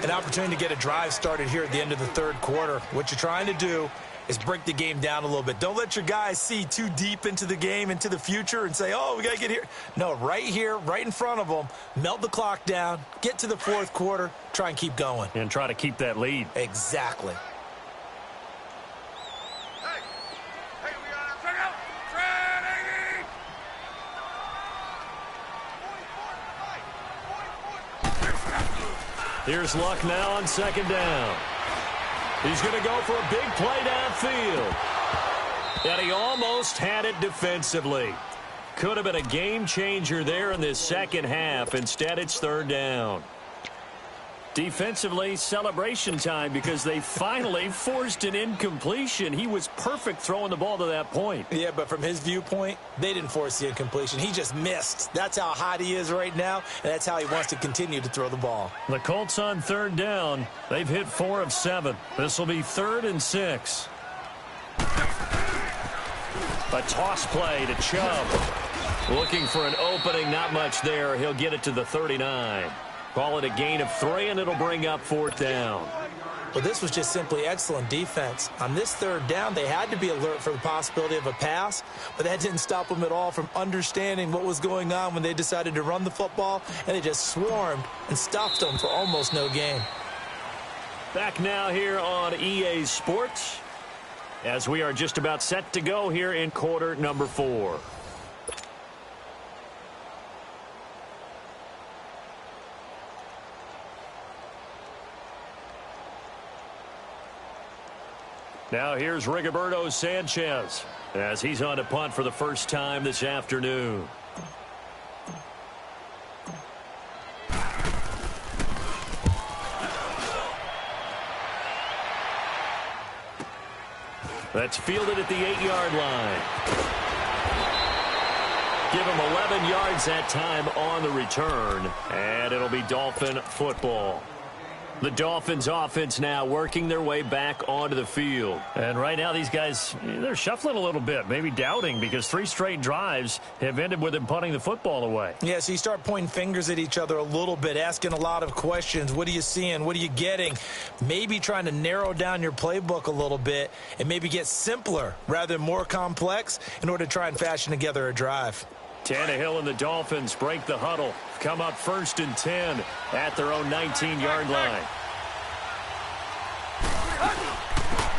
An opportunity to get a drive started here at the end of the third quarter. What you're trying to do is break the game down a little bit. Don't let your guys see too deep into the game, into the future, and say, oh, we got to get here. No, right here, right in front of them, melt the clock down, get to the fourth quarter, try and keep going. And try to keep that lead. Exactly. Hey, we got to check out. Trading. Here's Luck now on 2nd down. He's going to go for a big play downfield. And he almost had it defensively. Could have been a game changer there in this second half. Instead, it's 3rd down. Defensively, celebration time because they finally forced an incompletion. He was perfect throwing the ball to that point. Yeah, but from his viewpoint, they didn't force the incompletion. He just missed. That's how hot he is right now, and that's how he wants to continue to throw the ball. The Colts on 3rd down. They've hit 4 of 7. This will be 3rd and 6. A toss play to Chubb. Looking for an opening, not much there. He'll get it to the 39. Call it a gain of 3, and it'll bring up 4th down. Well, this was just simply excellent defense. On this 3rd down, they had to be alert for the possibility of a pass, but that didn't stop them at all from understanding what was going on when they decided to run the football, and they just swarmed and stopped them for almost no gain. Back now here on EA Sports as we are just about set to go here in quarter number 4. Now here's Rigoberto Sanchez as he's on to punt for the first time this afternoon. That's fielded at the 8-yard line. Give him 11 yards that time on the return, and it'll be Dolphin football. The Dolphins offense now working their way back onto the field. And right now these guys, they're shuffling a little bit, maybe doubting because 3 straight drives have ended with them punting the football away. Yeah, so you start pointing fingers at each other a little bit, asking a lot of questions. What are you seeing? What are you getting? Maybe trying to narrow down your playbook a little bit and maybe get simpler rather than more complex in order to try and fashion together a drive. Tannehill and the Dolphins break the huddle. Come up 1st and 10 at their own 19-yard line.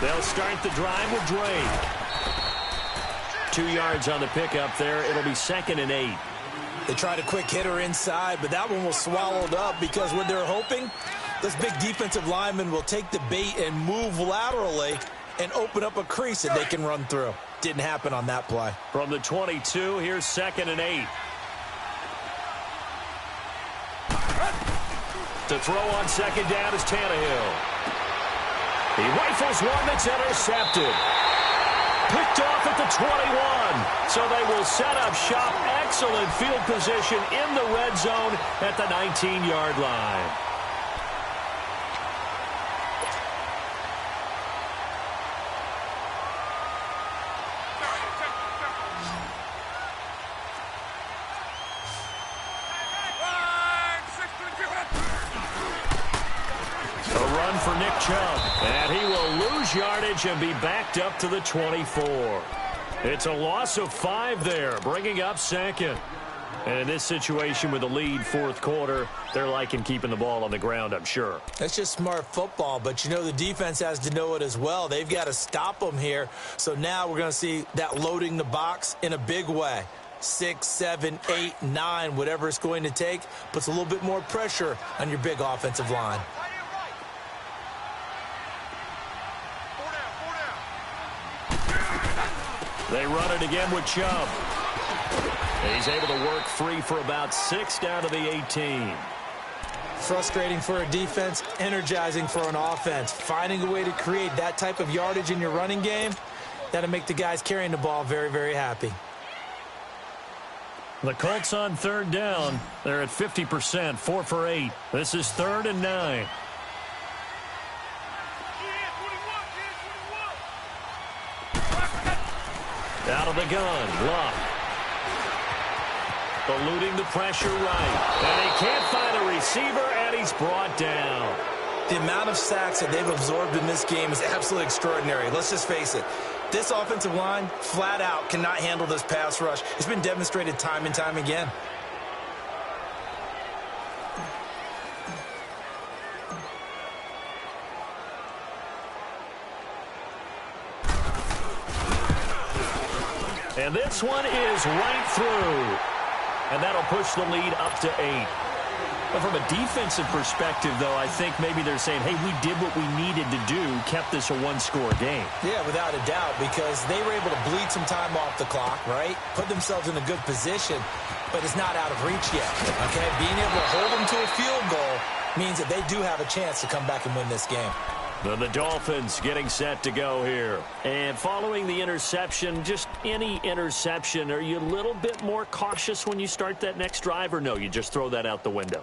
They'll start the drive with Drake. 2 yards on the pickup there. It'll be 2nd and 8. They tried a quick hitter inside, but that one was swallowed up because what they're hoping, this big defensive lineman will take the bait and move laterally and open up a crease that they can run through. Didn't happen on that play. From the 22, here's 2nd and 8. To throw on 2nd down is Tannehill. He rifles one that's intercepted. Picked off at the 21. So they will set up shop. Excellent field position in the red zone at the 19-yard line. For Nick Chubb, and he will lose yardage and be backed up to the 24. It's a loss of 5 there, bringing up 2nd. And in this situation with the lead 4th quarter, they're liking keeping the ball on the ground, I'm sure. That's just smart football, but you know the defense has to know it as well. They've got to stop them here. So now we're going to see that loading the box in a big way. 6, 7, 8, 9, whatever it's going to take, puts a little bit more pressure on your big offensive line. They run it again with Chubb. He's able to work free for about 6 down to the 18. Frustrating for a defense, energizing for an offense. Finding a way to create that type of yardage in your running game, that'll make the guys carrying the ball very, very happy. The Colts on 3rd down. They're at 50%, 4 for 8. This is 3rd and 9. Out of the gun, Luck. Eluding the pressure right. And he can't find a receiver, and he's brought down. The amount of sacks that they've absorbed in this game is absolutely extraordinary. Let's just face it. This offensive line, flat out, cannot handle this pass rush. It's been demonstrated time and time again. And this one is right through. And that'll push the lead up to 8. But from a defensive perspective, though, I think maybe they're saying, hey, we did what we needed to do, kept this a one-score game. Yeah, without a doubt, because they were able to bleed some time off the clock, right? Put themselves in a good position, but it's not out of reach yet, okay? Being able to hold them to a field goal means that they do have a chance to come back and win this game. The Dolphins getting set to go here. And following the interception, just any interception, are you a little bit more cautious when you start that next drive, or no, you just throw that out the window?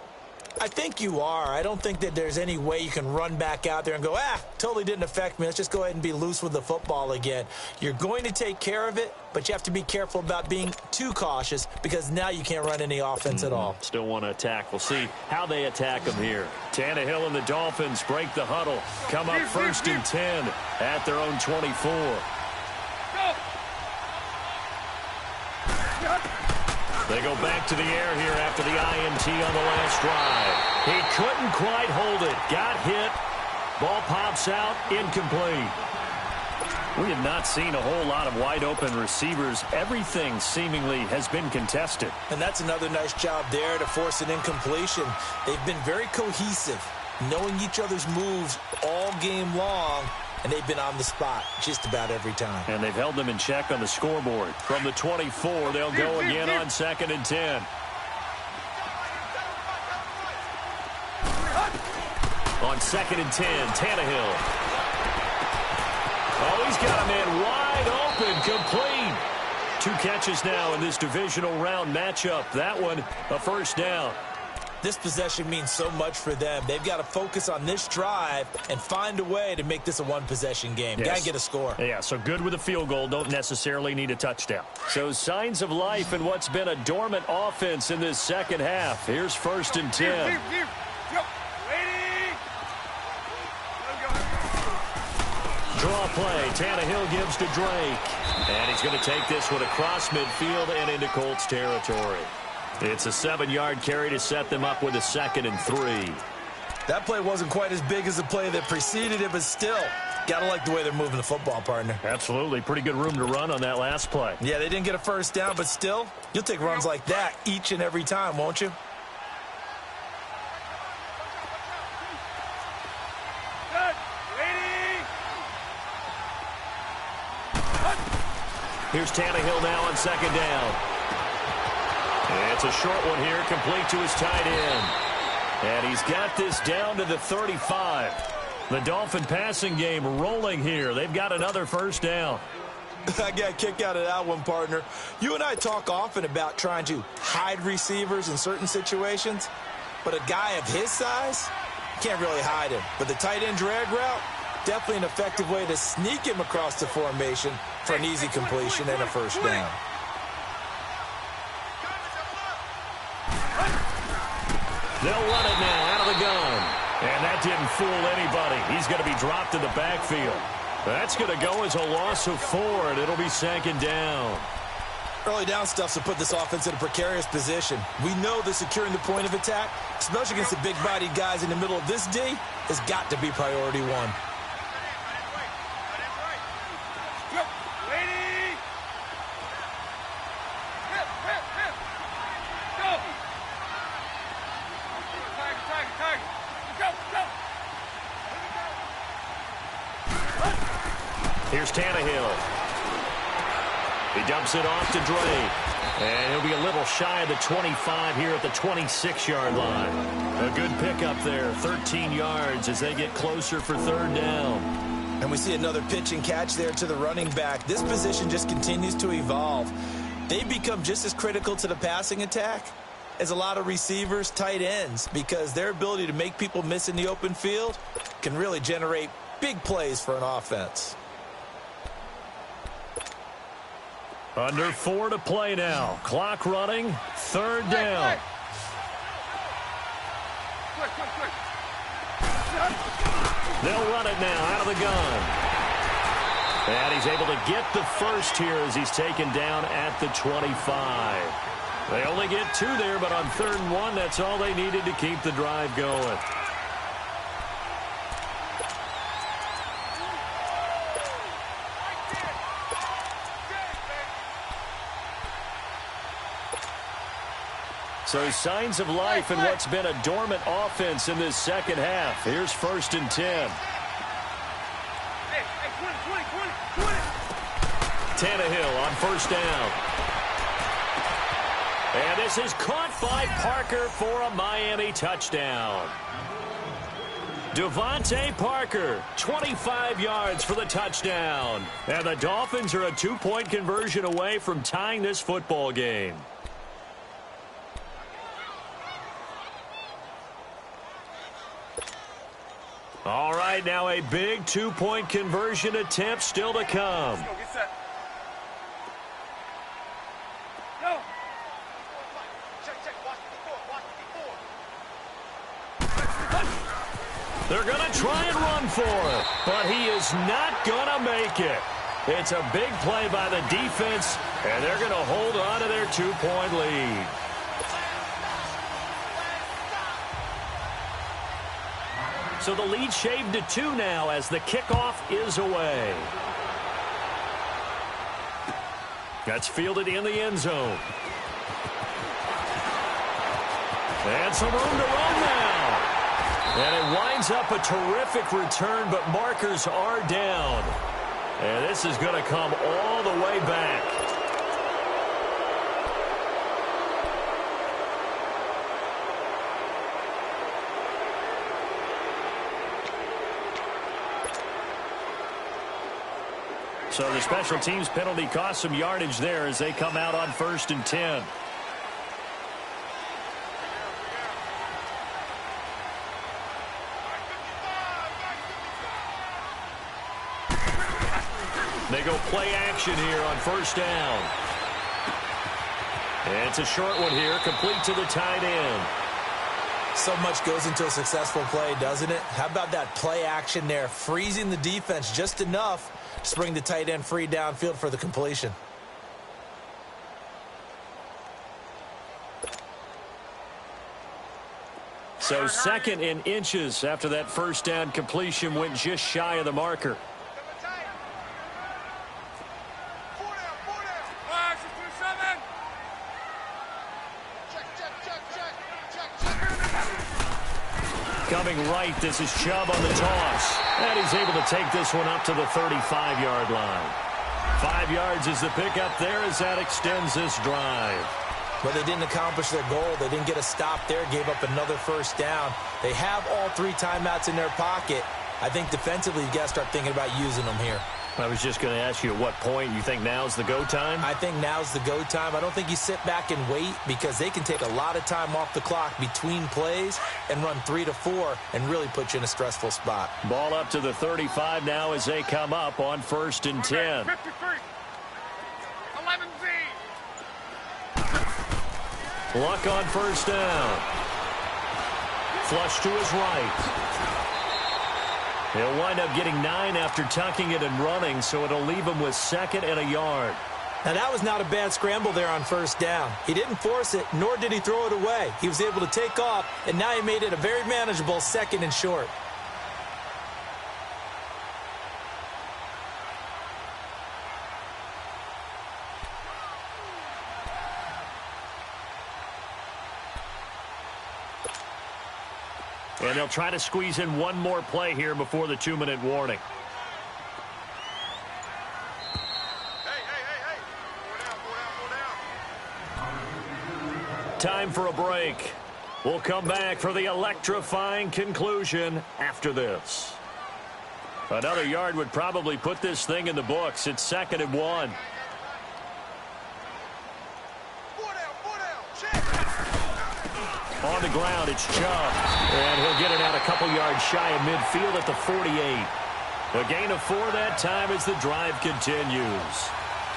I think you are. I don't think that there's any way you can run back out there and go, totally didn't affect me. Let's just go ahead and be loose with the football again. You're going to take care of it, but you have to be careful about being too cautious because now you can't run any offense at all. Still want to attack. We'll see how they attack them here. Tannehill and the Dolphins break the huddle. Come up 1st and 10 at their own 24. They go back to the air here after the INT on the last drive. He couldn't quite hold it. Got hit. Ball pops out. Incomplete. We have not seen a whole lot of wide-open receivers. Everything seemingly has been contested. And that's another nice job there to force an incompletion. They've been very cohesive, knowing each other's moves all game long, and they've been on the spot just about every time. And they've held them in check on the scoreboard. From the 24, they'll go again on 2nd and 10. On 2nd and 10, Tannehill. Oh, he's got a man wide open, complete. 2 catches now in this divisional round matchup. That one, a first down. This possession means so much for them. They've got to focus on this drive and find a way to make this a one-possession game. Yes. Got to get a score. Yeah, so good with a field goal. Don't necessarily need a touchdown. So signs of life in what's been a dormant offense in this second half. Here's 1st and 10. Draw play. Tannehill gives to Drake. And he's going to take this one across midfield and into Colts territory. It's a 7-yard carry to set them up with a 2nd and 3. That play wasn't quite as big as the play that preceded it, but still, gotta like the way they're moving the football, partner. Absolutely. Pretty good room to run on that last play. Yeah, they didn't get a first down, but still, you'll take runs like that each and every time, won't you? Here's Tannehill now on 2nd down. It's a short one here, complete to his tight end. And he's got this down to the 35. The Dolphin passing game rolling here. They've got another first down. I got a kick out of that one, partner. You and I talk often about trying to hide receivers in certain situations, but a guy of his size, can't really hide him. But the tight end drag route, definitely an effective way to sneak him across the formation for an easy completion and a first down. They'll run it now out of the gun. And that didn't fool anybody. He's going to be dropped in the backfield. That's going to go as a loss of 4, and it'll be 2nd down. Early down stuff's to put this offense in a precarious position. We know that securing the point of attack, especially against the big-bodied guys in the middle of this D, has got to be priority 1. Here's Tannehill. He dumps it off to Drake. And he'll be a little shy of the 25 here at the 26-yard line. A good pickup there, 13 yards as they get closer for third down. And we see another pitch and catch there to the running back. This position just continues to evolve. They become just as critical to the passing attack as a lot of receivers, tight ends, because their ability to make people miss in the open field can really generate big plays for an offense. Under 4 to play now. Clock running. Third down. They'll run it now out of the gun. And he's able to get the first here as he's taken down at the 25. They only get 2 there, but on 3rd and 1, that's all they needed to keep the drive going. So signs of life in what's been a dormant offense in this second half. Here's 1st and 10. Tannehill on 1st down. And this is caught by Parker for a Miami touchdown. Devontae Parker, 25 yards for the touchdown. And the Dolphins are a 2-point conversion away from tying this football game. All right, now a big 2-point conversion attempt still to come. Let's go, get set. Go. Check, watch the They're going to try and run for it, but he is not going to make it. It's a big play by the defense, and they're going to hold on to their 2-point lead. So the lead shaved to 2 now as the kickoff is away. That's fielded in the end zone. And some room to run now. And it winds up a terrific return, but markers are down. And this is going to come all the way back. So the special teams penalty cost some yardage there as they come out on 1st and 10. They go play action here on 1st down. And it's a short one here, complete to the tight end. So much goes into a successful play, doesn't it? How about that play action there, freezing the defense just enough to bring the tight end free downfield for the completion. So 2nd in inches after that 1st down completion went just shy of the marker. Coming right, this is Chubb on the toss. And he's able to take this one up to the 35-yard line. 5 yards is the pickup there as that extends this drive. But they didn't accomplish their goal. They didn't get a stop there, gave up another 1st down. They have all 3 timeouts in their pocket. I think defensively you've got to start thinking about using them here. I was just going to ask you at what point you think now's the go time? I think now's the go time. I don't think you sit back and wait because they can take a lot of time off the clock between plays and run 3 to 4 and really put you in a stressful spot. Ball up to the 35 now as they come up on 1st and 10. 53. 11Z. Luck on 1st down. Flush to his right. He'll wind up getting 9 after tucking it and running, so it'll leave him with 2nd and a yard. Now, that was not a bad scramble there on 1st down. He didn't force it, nor did he throw it away. He was able to take off, and now he made it a very manageable 2nd and short. And they'll try to squeeze in one more play here before the 2-minute warning. time for a break. We'll come back for the electrifying conclusion after this. Another yard would probably put this thing in the books. It's 2nd and 1. On the ground, it's Chubb. And he'll get it out a couple yards shy of midfield at the 48. A gain of 4 that time as the drive continues.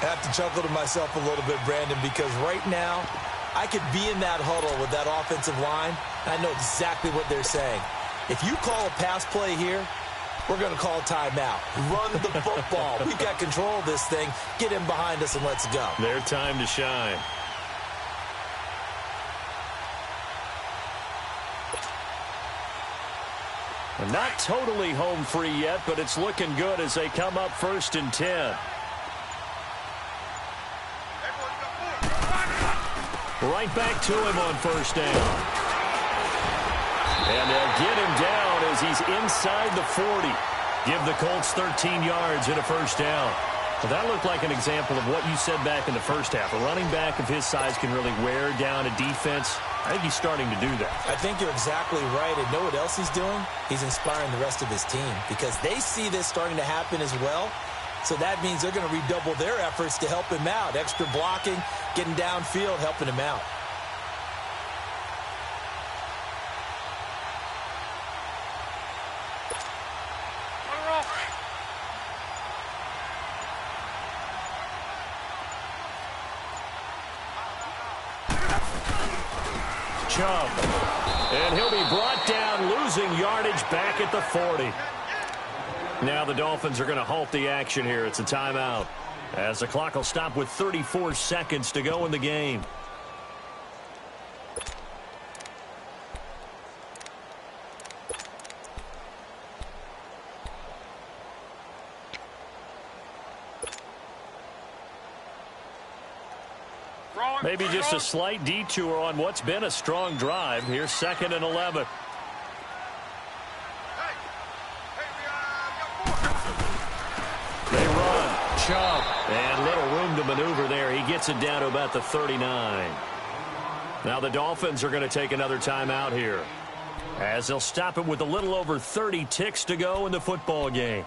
I have to chuckle to myself a little bit, Brandon, because right now I could be in that huddle with that offensive line. I know exactly what they're saying. If you call a pass play here, we're going to call timeout. Run the football. We've got control of this thing. Get him behind us and let's go. Their time to shine. Not totally home free yet, but it's looking good as they come up 1st and 10. Right back to him on 1st down. And they'll get him down as he's inside the 40. Give the Colts 13 yards and a 1st down. Well, that looked like an example of what you said back in the first half. A running back of his size can really wear down a defense. I think he's starting to do that. I think you're exactly right. And know what else he's doing? He's inspiring the rest of his team because they see this starting to happen as well. So that means they're going to redouble their efforts to help him out. Extra blocking, getting downfield, helping him out. Chubb. And he'll be brought down, losing yardage back at the 40. Now the Dolphins are going to halt the action here. It's a timeout, as the clock will stop with 34 seconds to go in the game. Maybe just a slight detour on what's been a strong drive. Here's 2nd and 11. They run. Chubb. And little room to maneuver there. He gets it down to about the 39. Now the Dolphins are going to take another timeout here, as they'll stop it with a little over 30 ticks to go in the football game.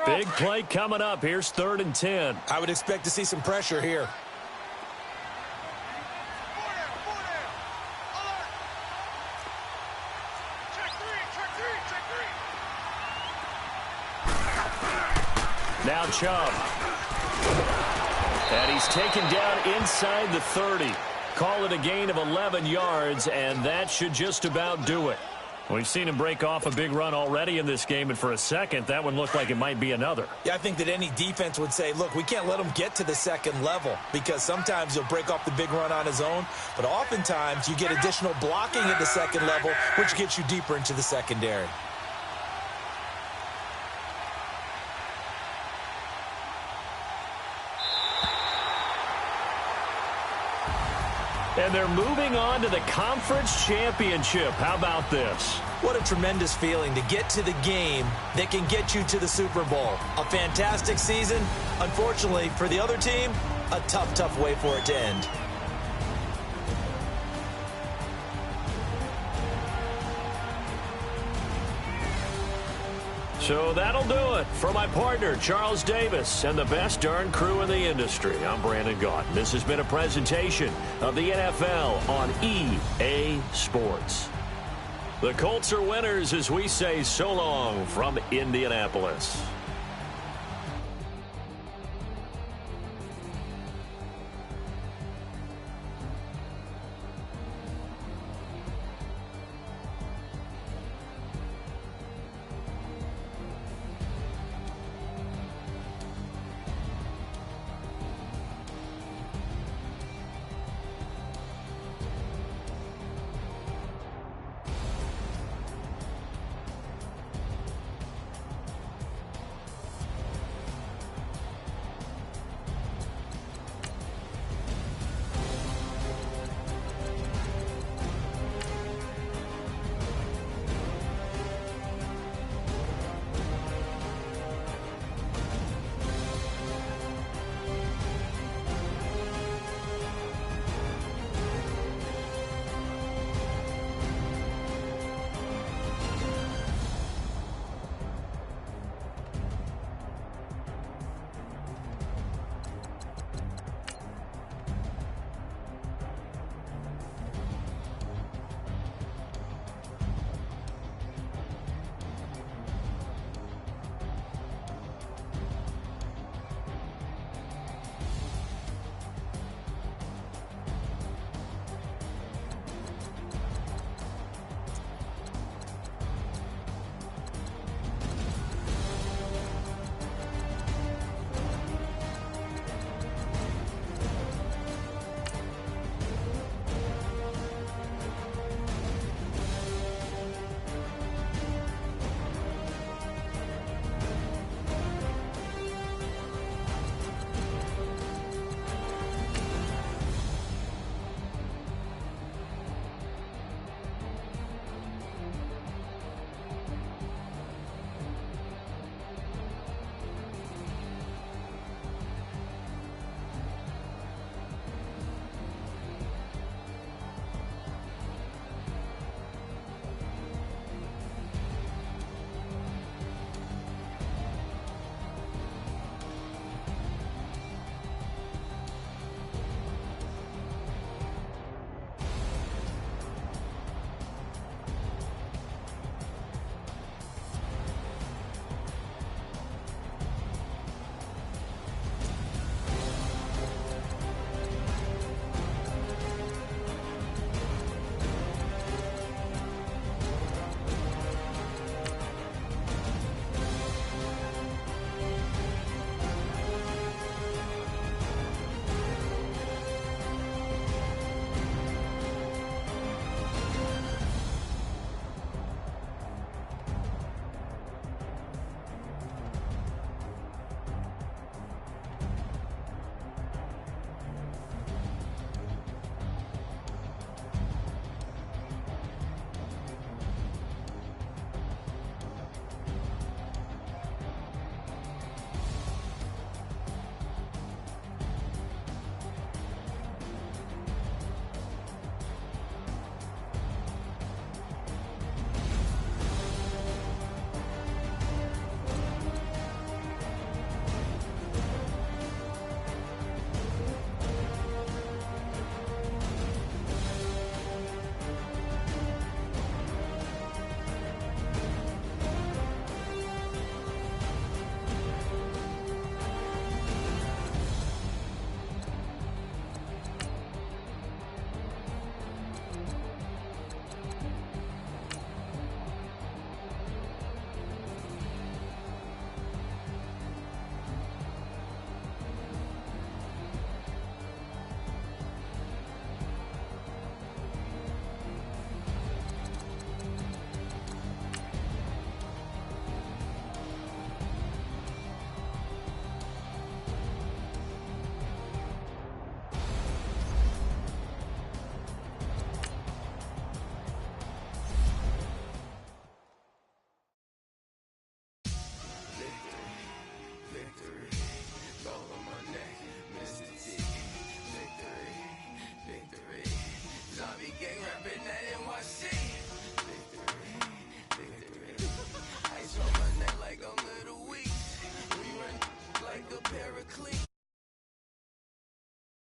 Big play coming up. Here's 3rd and 10. I would expect to see some pressure here. Now Chubb. And he's taken down inside the 30. Call it a gain of 11 yards, and that should just about do it. We've seen him break off a big run already in this game, and for a second, that one looked like it might be another. Yeah, I think that any defense would say, look, we can't let him get to the 2nd level, because sometimes he'll break off the big run on his own, but oftentimes you get additional blocking at the 2nd level, which gets you deeper into the secondary. And they're moving on to the conference championship. How about this? What a tremendous feeling to get to the game that can get you to the Super Bowl. A fantastic season. Unfortunately, for the other team, a tough, tough way for it to end. So that'll do it. For my partner, Charles Davis, and the best darn crew in the industry, I'm Brandon Gaunt. This has been a presentation of the NFL on EA Sports. The Colts are winners as we say so long from Indianapolis.